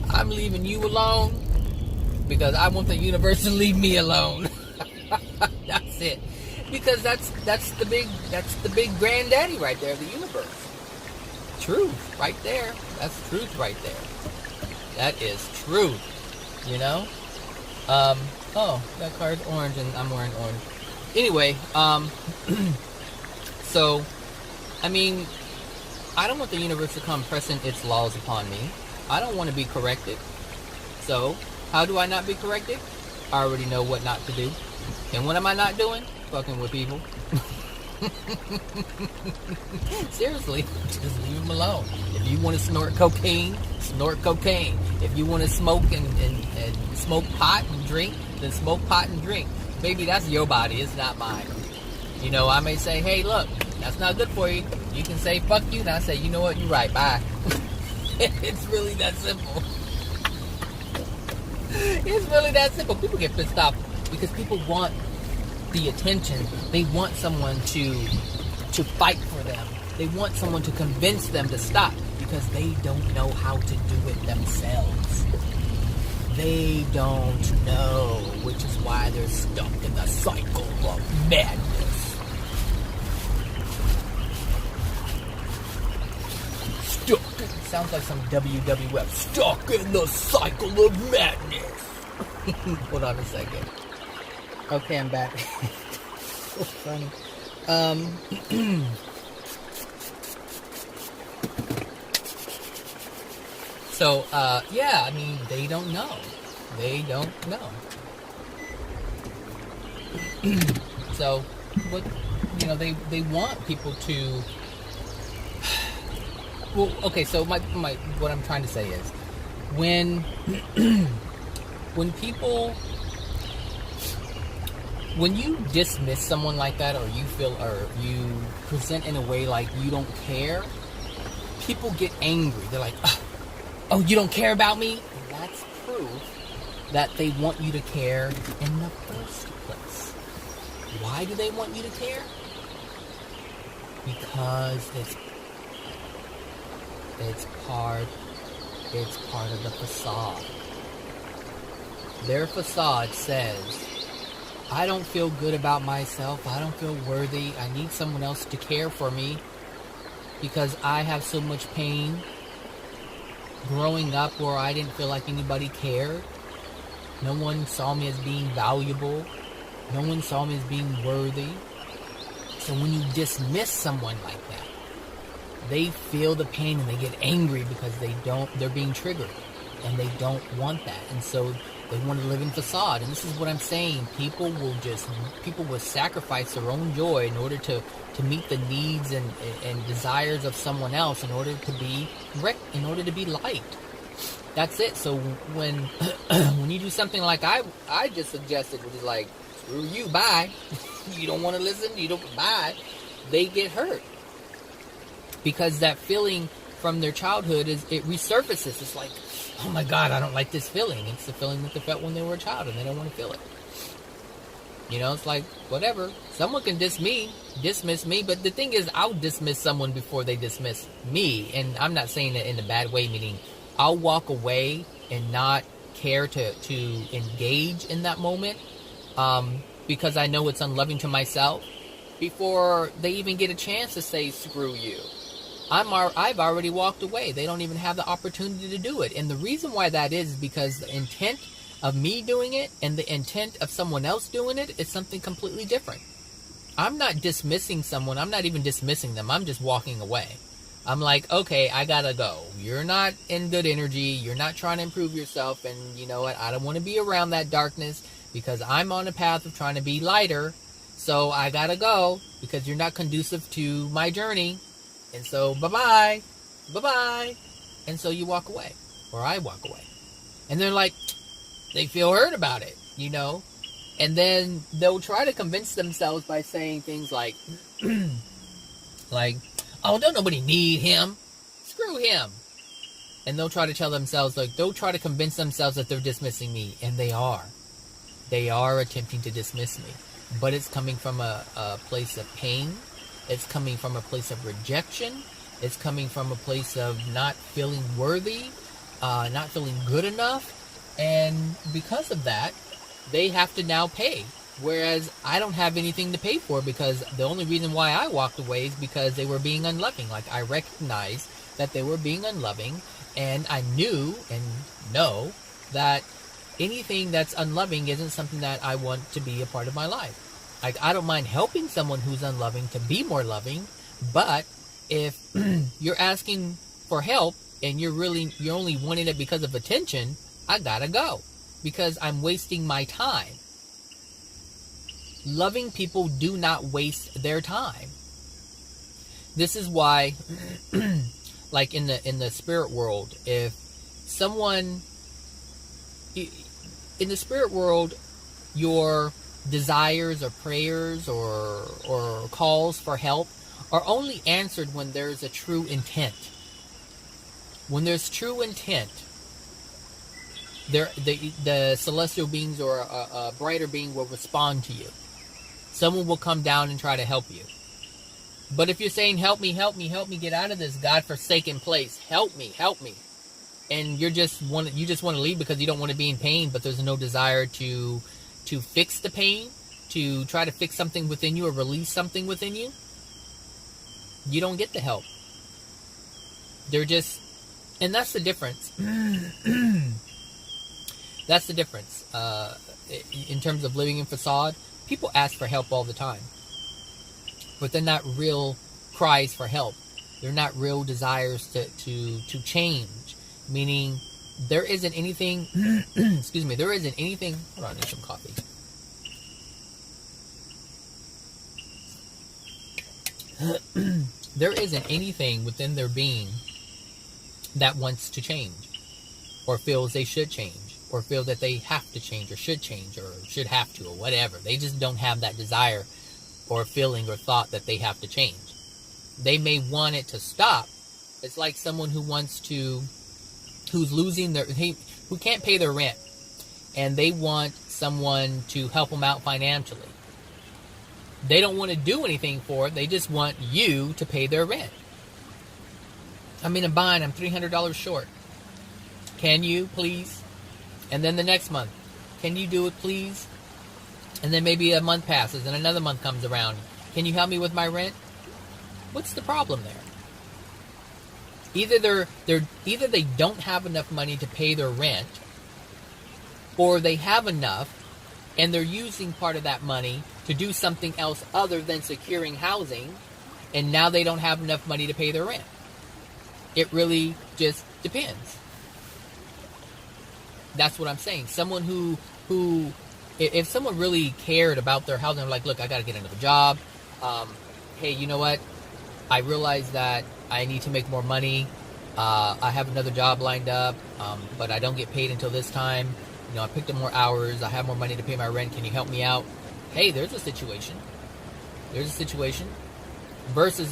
I'm leaving you alone because I want the universe to leave me alone. That's it. Because that's the big granddaddy right there, the universe. Truth right there. That's truth right there. That is truth. Oh, that card's orange and I'm wearing orange. Anyway, so, I don't want the universe to come pressing its laws upon me. I don't want to be corrected. So, how do I not be corrected? I already know what not to do. And what am I not doing? Fucking with people. Seriously, just leave them alone. If you want to snort cocaine, snort cocaine. If you want to smoke and smoke pot and drink, then smoke pot and drink. Maybe that's your body, it's not mine. I may say, hey, look, that's not good for you. You can say, fuck you, and I say, you know what, you're right, bye. It's really that simple. It's really that simple. People get pissed off because people want the attention. They want someone to fight for them. They want someone to convince them to stop because they don't know how to do it themselves. They don't know, which is why they're stuck in the cycle of madness. Stuck. It sounds like some WWF. Stuck in the cycle of madness. Hold on a second. Okay, I'm back. So funny. So, yeah, they don't know. They don't know. So, what, they want people to. Well, okay. So my what I'm trying to say is, when people, when you dismiss someone like that, or you present in a way like you don't care, people get angry. They're like, "Oh, you don't care about me?" And that's proof that they want you to care in the first place. Why do they want you to care? Because it's part of the facade. Their facade says, I don't feel good about myself. I don't feel worthy. I need someone else to care for me because I have so much pain growing up where I didn't feel like anybody cared. No one saw me as being valuable. No one saw me as being worthy. So when you dismiss someone like that, they feel the pain and they get angry because they're being triggered and they don't want that. And so they want to live in facade. And this is what I'm saying. People will sacrifice their own joy in order to meet the needs and desires of someone else in order to be liked. That's it. So when when you do something like I just suggested, which is like, screw you, bye. You don't want to listen, bye. They get hurt. Because that feeling from their childhood it resurfaces. It's like, oh my God, I don't like this feeling. It's the feeling that they felt when they were a child and they don't want to feel it. It's like, whatever. Someone can dismiss me, but the thing is, I'll dismiss someone before they dismiss me. And I'm not saying that in a bad way, meaning I'll walk away and not care to engage in that moment because I know it's unloving to myself before they even get a chance to say, screw you. I've already walked away. They don't even have the opportunity to do it. And the reason why that is because the intent of me doing it and the intent of someone else doing it is something completely different. I'm not dismissing someone. I'm not even dismissing them. I'm just walking away. I'm like, okay, I gotta go. You're not in good energy. You're not trying to improve yourself. And you know what? I don't want to be around that darkness because I'm on a path of trying to be lighter. So I gotta go because you're not conducive to my journey. And so, bye-bye. Bye-bye. And so you walk away. Or I walk away. And they're like, they feel hurt about it, And then they'll try to convince themselves by saying things like, oh, don't nobody need him. Screw him. And they'll try to tell themselves, they'll try to convince themselves that they're dismissing me. And they are. They are attempting to dismiss me. But it's coming from a place of pain. It's coming from a place of rejection. It's coming from a place of not feeling worthy, not feeling good enough. And because of that, they have to now pay. Whereas I don't have anything to pay for because the only reason why I walked away is because they were being unloving. I recognized that they were being unloving. And I knew and know that anything that's unloving isn't something that I want to be a part of my life. I don't mind helping someone who's unloving to be more loving, but if you're asking for help and you're only wanting it because of attention, I gotta go because I'm wasting my time. Loving people do not waste their time. This is why, like in the spirit world, if someone in the spirit world, your desires or prayers or calls for help are only answered when there's a true intent. When there's true intent, the celestial beings or a brighter being will respond to you. Someone will come down and try to help you. But if you're saying, help me, get out of this godforsaken place, help me, and you just want to leave because you don't want to be in pain, but there's no desire to fix the pain, to try to fix something within you or release something within you, you don't get the help. And that's the difference. That's the difference. In terms of living in facade, people ask for help all the time. But they're not real cries for help. They're not real desires to change. Meaning, there isn't anything, excuse me, there isn't anything, hold on, I need some coffee. There isn't anything within their being that wants to change, or feels they should change, or feel that they have to change, or should have to, or whatever. They just don't have that desire or feeling or thought that they have to change. They may want it to stop. It's like someone who who can't pay their rent, and they want someone to help them out financially. They don't want to do anything for it. They just want you to pay their rent. I'm in a bind. I'm $300 short. Can you, please? And then the next month, can you do it, please? And then maybe a month passes and another month comes around. Can you help me with my rent? What's the problem there? Either they don't have enough money to pay their rent, or they have enough and they're using part of that money to do something else other than securing housing, and now they don't have enough money to pay their rent. It really just depends. That's what I'm saying. Someone who if someone really cared about their housing, like, look, I got to get another job. Hey, you know what? I realize that I need to make more money. I have another job lined up, but I don't get paid until this time. You know, I picked up more hours. I have more money to pay my rent. Can you help me out? Hey, there's a situation. Versus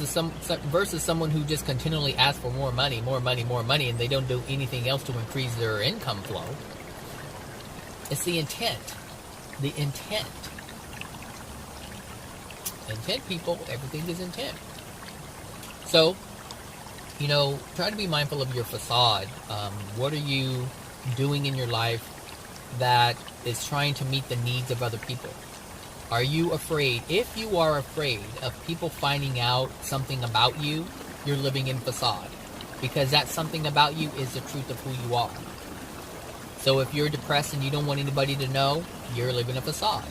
someone who just continually asks for more money, and they don't do anything else to increase their income flow. It's the intent. Intent, people. Everything is intent. So, you know, try to be mindful of your facade. What are you doing in your life that is trying to meet the needs of other people? Are you afraid? If you are afraid of people finding out something about you, you're living in facade. Because that something about you is the truth of who you are. So if you're depressed and you don't want anybody to know, you're living a facade.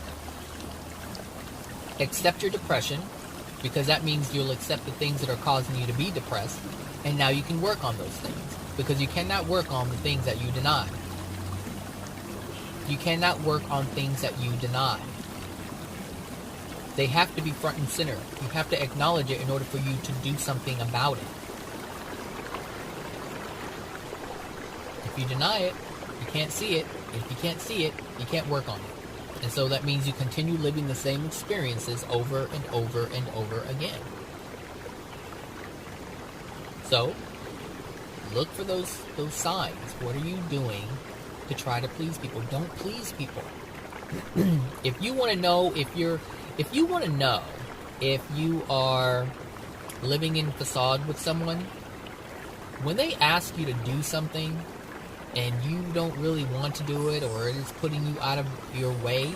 Accept your depression, because that means you'll accept the things that are causing you to be depressed, and now you can work on those things. Because you cannot work on the things that you deny. You cannot work on things that you deny. They have to be front and center. You have to acknowledge it in order for you to do something about it. If you deny it, you can't see it. If you can't see it, you can't work on it. And so that means you continue living the same experiences over and over and over again. So, look for those signs. What are you doing to try to please people? Don't please people. If you want to know if you are living in facade with someone, when they ask you to do something and you don't really want to do it, or it is putting you out of your way,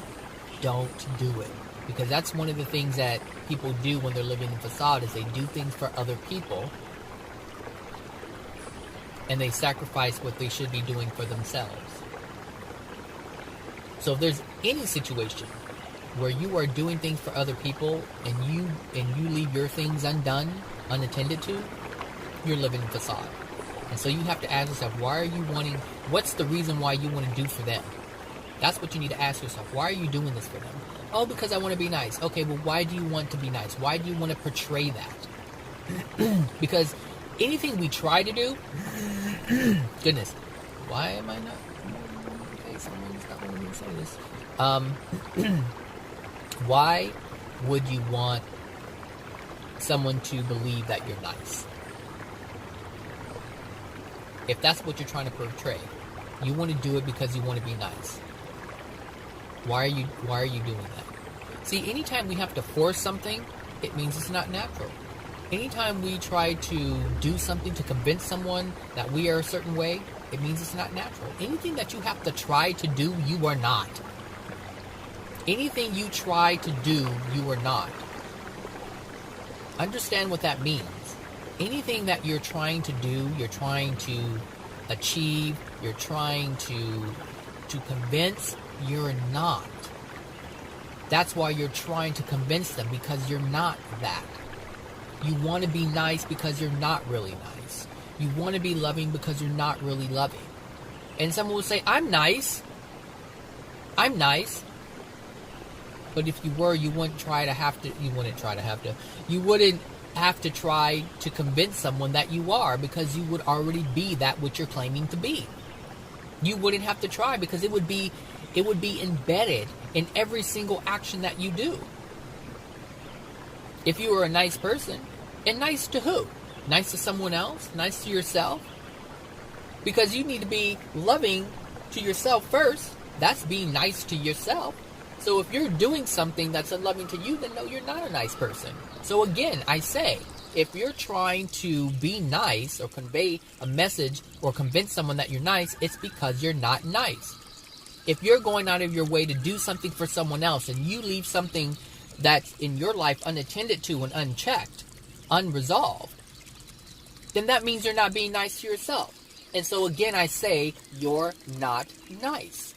don't do it. Because that's one of the things that people do when they're living in facade, is they do things for other people and they sacrifice what they should be doing for themselves. So if there's any situation where you are doing things for other people and you leave your things undone, unattended to, you're living in facade. And so you have to ask yourself, what's the reason why you want to do for them? That's what you need to ask yourself. Why are you doing this for them? Oh, because I want to be nice. Okay, well, why do you want to be nice? Why do you want to portray that? Because anything we try to do, goodness, why am I not? Okay, someone's not wanting me to say this. Why would you want someone to believe that you're nice? If that's what you're trying to portray, you want to do it because you want to be nice. Why are you doing that? See, anytime we have to force something, it means it's not natural. Anytime we try to do something to convince someone that we are a certain way, it means it's not natural. Anything that you have to try to do, you are not. Anything you try to do, you are not. Understand what that means. Anything that you're trying to do, you're trying to achieve, you're trying to convince, you're not. That's why you're trying to convince them, because you're not that. You want to be nice because you're not really nice. You want to be loving because you're not really loving. And someone will say, I'm nice. I'm nice. But if you were, you wouldn't have to try to convince someone that you are, because you would already be that which you're claiming to be. You wouldn't have to try, because it would be embedded in every single action that you do. If you were a nice person, and nice to who? Nice to someone else? Nice to yourself? Because you need to be loving to yourself first. That's being nice to yourself. So if you're doing something that's unloving to you, then no, you're not a nice person. So again, I say, if you're trying to be nice or convey a message or convince someone that you're nice, it's because you're not nice. If you're going out of your way to do something for someone else and you leave something that's in your life unattended to and unchecked, unresolved, then that means you're not being nice to yourself. And so again, I say, you're not nice.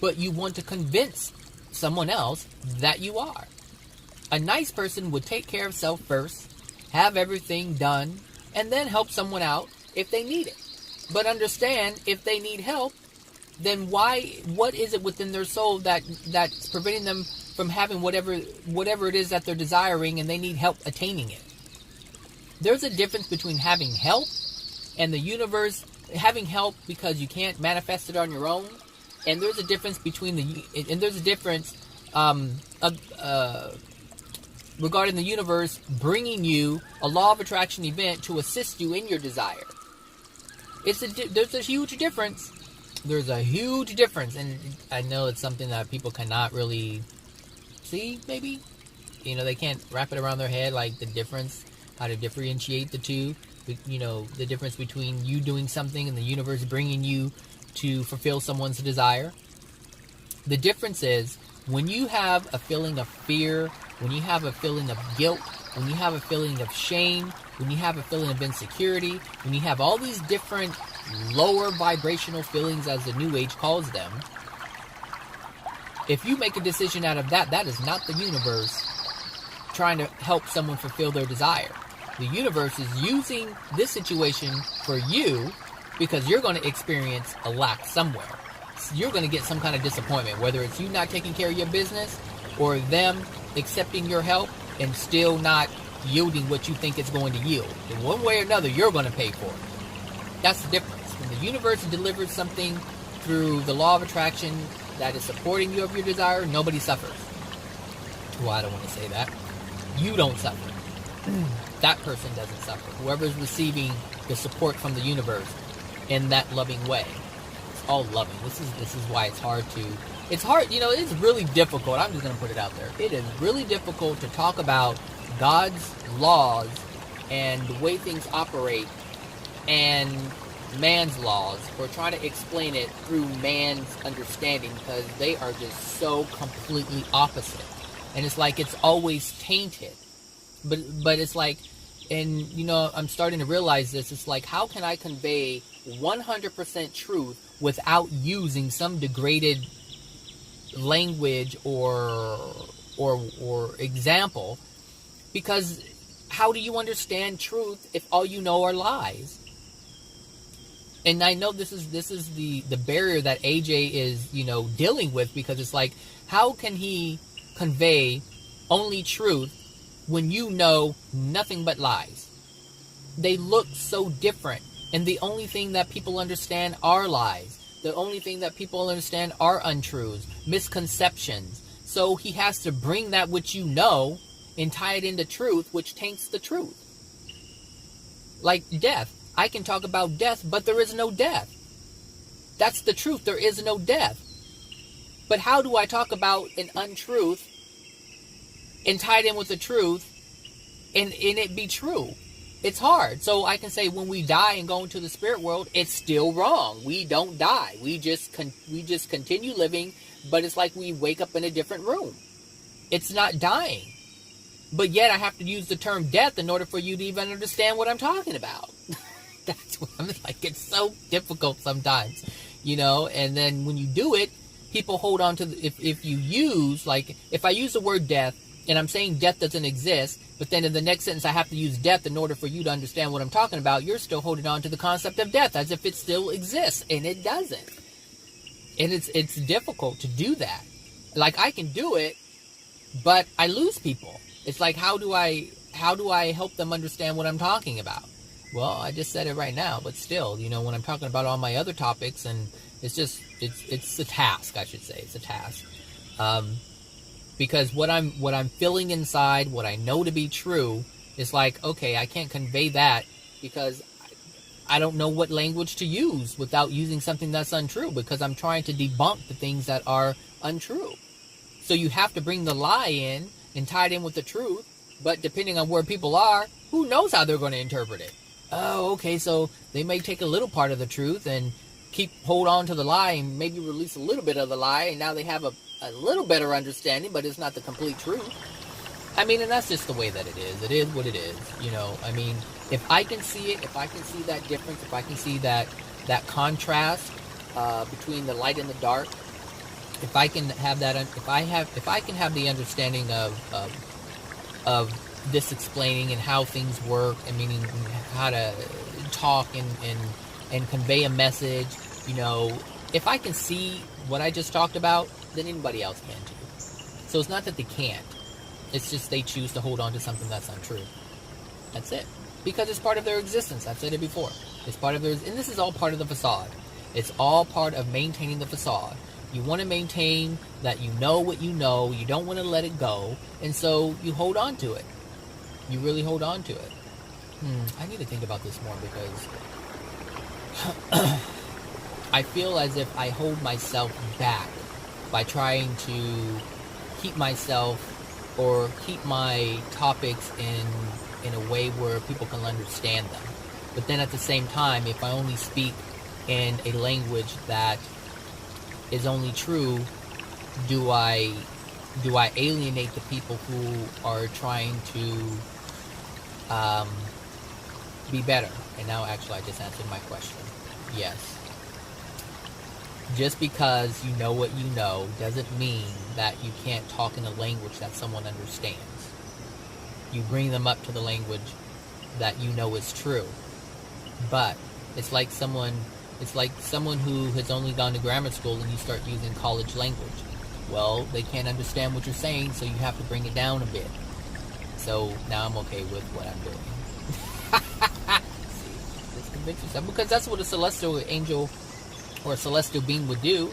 But you want to convince someone else that you are. A nice person would take care of self first, have everything done, and then help someone out if they need it. But understand, if they need help, then what is it within their soul that's preventing them from having whatever it is that they're desiring, and they need help attaining it? There's a difference between having help and the universe having help because you can't manifest it on your own, and there's a difference regarding the universe bringing you a law of attraction event to assist you in your desire. There's a huge difference. There's a huge difference, and I know it's something that people cannot really see, maybe. They can't wrap it around their head, like the difference, how to differentiate the two. The difference between you doing something and the universe bringing you to fulfill someone's desire. The difference is, when you have a feeling of fear, when you have a feeling of guilt, when you have a feeling of shame, when you have a feeling of insecurity, when you have all these different lower vibrational feelings, as the New Age calls them, if you make a decision out of that, that is not the universe trying to help someone fulfill their desire. The universe is using this situation for you because you're going to experience a lack somewhere. You're going to get some kind of disappointment, whether it's you not taking care of your business or them accepting your help and still not yielding what you think it's going to yield. In one way or another, you're going to pay for it. That's the difference. When the universe delivers something through the law of attraction that is supporting you of your desire, nobody suffers. Well, I don't want to say that. You don't suffer. That person doesn't suffer. Whoever is receiving the support from the universe in that loving way. It's all loving. This is why it's hard. It's really difficult. I'm just going to put it out there. It is really difficult to talk about God's laws and the way things operate and man's laws, or try to explain it through man's understanding, because they are just so completely opposite. And it's like it's always tainted. But it's like, and I'm starting to realize this, it's like, how can I convey 100% truth without using some degraded language or example? Because how do you understand truth if all you know are lies? And I know this is the barrier that AJ is, dealing with, because it's like, how can he convey only truth when you know nothing but lies? They look so different, and the only thing that people understand are lies. The only thing that people understand are untruths, misconceptions. So he has to bring that which you know and tie it into truth, which taints the truth. Like death. I can talk about death, but there is no death. That's the truth. There is no death. But how do I talk about an untruth and tie it in with the truth and it be true? It's hard. So I can say, when we die and go into the spirit world, it's still wrong. We don't die. We just continue living, but it's like we wake up in a different room. It's not dying. But yet I have to use the term death in order for you to even understand what I'm talking about. That's what I'm like. It's so difficult sometimes, and then when you do it, people hold on to if you use, like, if I use the word death and I'm saying death doesn't exist, but then in the next sentence I have to use death in order for you to understand what I'm talking about, you're still holding on to the concept of death as if it still exists, and it doesn't. And it's difficult to do that. Like, I can do it, but I lose people. It's like, how do I how do I help them understand what I'm talking about? Well, I just said it right now, but still, when I'm talking about all my other topics, and it's a task, I should say. It's a task. Because what I'm feeling inside, what I know to be true, is like, okay, I can't convey that because I don't know what language to use without using something that's untrue, because I'm trying to debunk the things that are untrue. So you have to bring the lie in and tie it in with the truth, but depending on where people are, who knows how they're going to interpret it. Oh, okay, so they may take a little part of the truth and hold on to the lie and maybe release a little bit of the lie, and now they have a little better understanding, but it's not the complete truth. I mean, and that's just the way that it is. It is what it is, I mean, if I can see it, if I can see that difference, if I can see that contrast between the light and the dark, if I can have that, if I can have the understanding of this explaining and how things work, and meaning how to talk and convey a message, if I can see what I just talked about, then anybody else can too. So it's not that they can't. It's just they choose to hold on to something that's untrue. That's it. Because it's part of their existence. I've said it before. It's part of and this is all part of the facade. It's all part of maintaining the facade. You want to maintain that you know what you know. You don't want to let it go. And so you hold on to it. You really hold on to it. I need to think about this more, because I feel as if I hold myself back by trying to keep myself or keep my topics in a way where people can understand them. But then at the same time, if I only speak in a language that is only true, do I alienate the people who are trying to be better? And now actually I just answered my question. Yes. Just because you know what you know doesn't mean that you can't talk in a language that someone understands. You bring them up to the language that you know is true. But it's like someone who has only gone to grammar school and you start using college language. Well, they can't understand what you're saying, so you have to bring it down a bit. So now I'm okay with what I'm doing. See, just convince yourself, because that's what a celestial angel or a celestial being would do.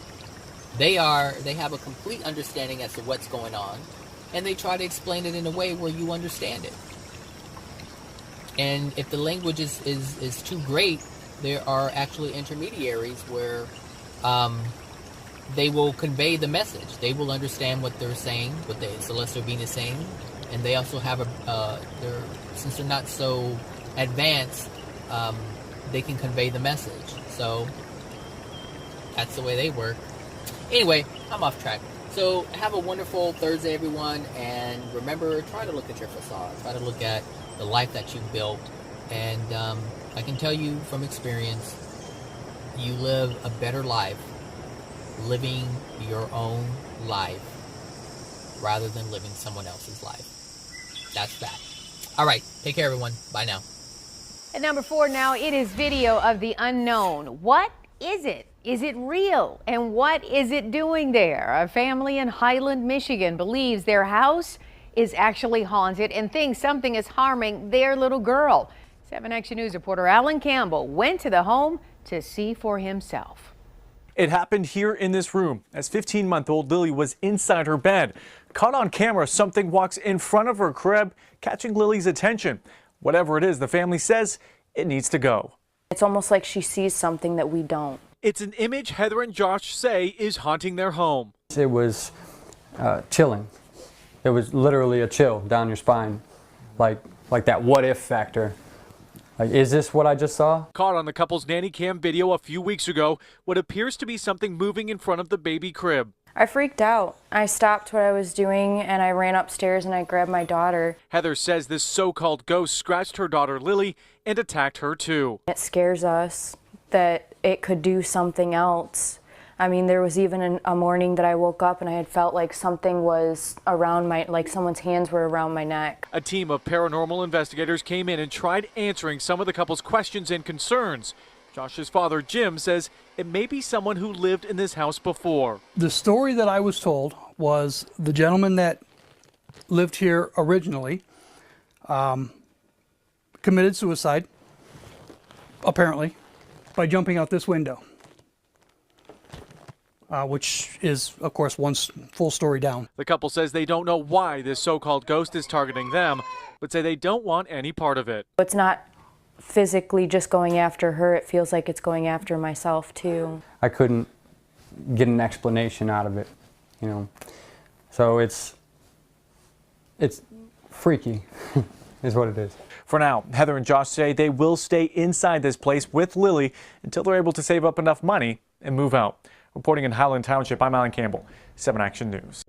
They have a complete understanding as to what's going on, and they try to explain it in a way where you understand it. And if the language is too great, there are actually intermediaries where they will convey the message. They will understand what they're saying, what the celestial being is saying, and they also have since they're not so advanced, they can convey the message. So that's the way they work. Anyway, I'm off track. So have a wonderful Thursday, everyone, and remember, try to look at your facade. Try to look at the life that you've built, and I can tell you from experience, you live a better life living your own life rather than living someone else's life. That's that. All right, take care, everyone. Bye now. At number 4 now, it is video of the unknown. What is it? Is it real? And what is it doing there? A family in Highland, Michigan believes their house is actually haunted and thinks something is harming their little girl. 7 Action News reporter Alan Campbell went to the home to see for himself. It happened here in this room as 15-month-old Lily was inside her bed. Caught on camera, something walks in front of her crib, catching Lily's attention. Whatever it is, the family says it needs to go. It's almost like she sees something that we don't. It's an image Heather and Josh say is haunting their home. It was chilling. It was literally a chill down your spine, like that what if factor. Like, is this what I just saw? Caught on the couple's nanny cam video a few weeks ago, what appears to be something moving in front of the baby crib. I freaked out. I stopped what I was doing and I ran upstairs and I grabbed my daughter. Heather says this so-called ghost scratched her daughter Lily and attacked her too. It scares us that it could do something else. I mean, there was even a morning that I woke up and I had felt like something was around like someone's hands were around my neck. A team of paranormal investigators came in and tried answering some of the couple's questions and concerns. Josh's father, Jim, says it may be someone who lived in this house before. The story that I was told was the gentleman that lived here originally committed suicide, apparently, by jumping out this window, which is, of course, one full story down. The couple says they don't know why this so-called ghost is targeting them, but say they don't want any part of it. It's not physically just going after her. It feels like it's going after myself, too. I couldn't get an explanation out of it, you know. So it's freaky, is what it is. For now, Heather and Josh say they will stay inside this place with Lily until they're able to save up enough money and move out. Reporting in Highland Township, I'm Alan Campbell, 7 Action News.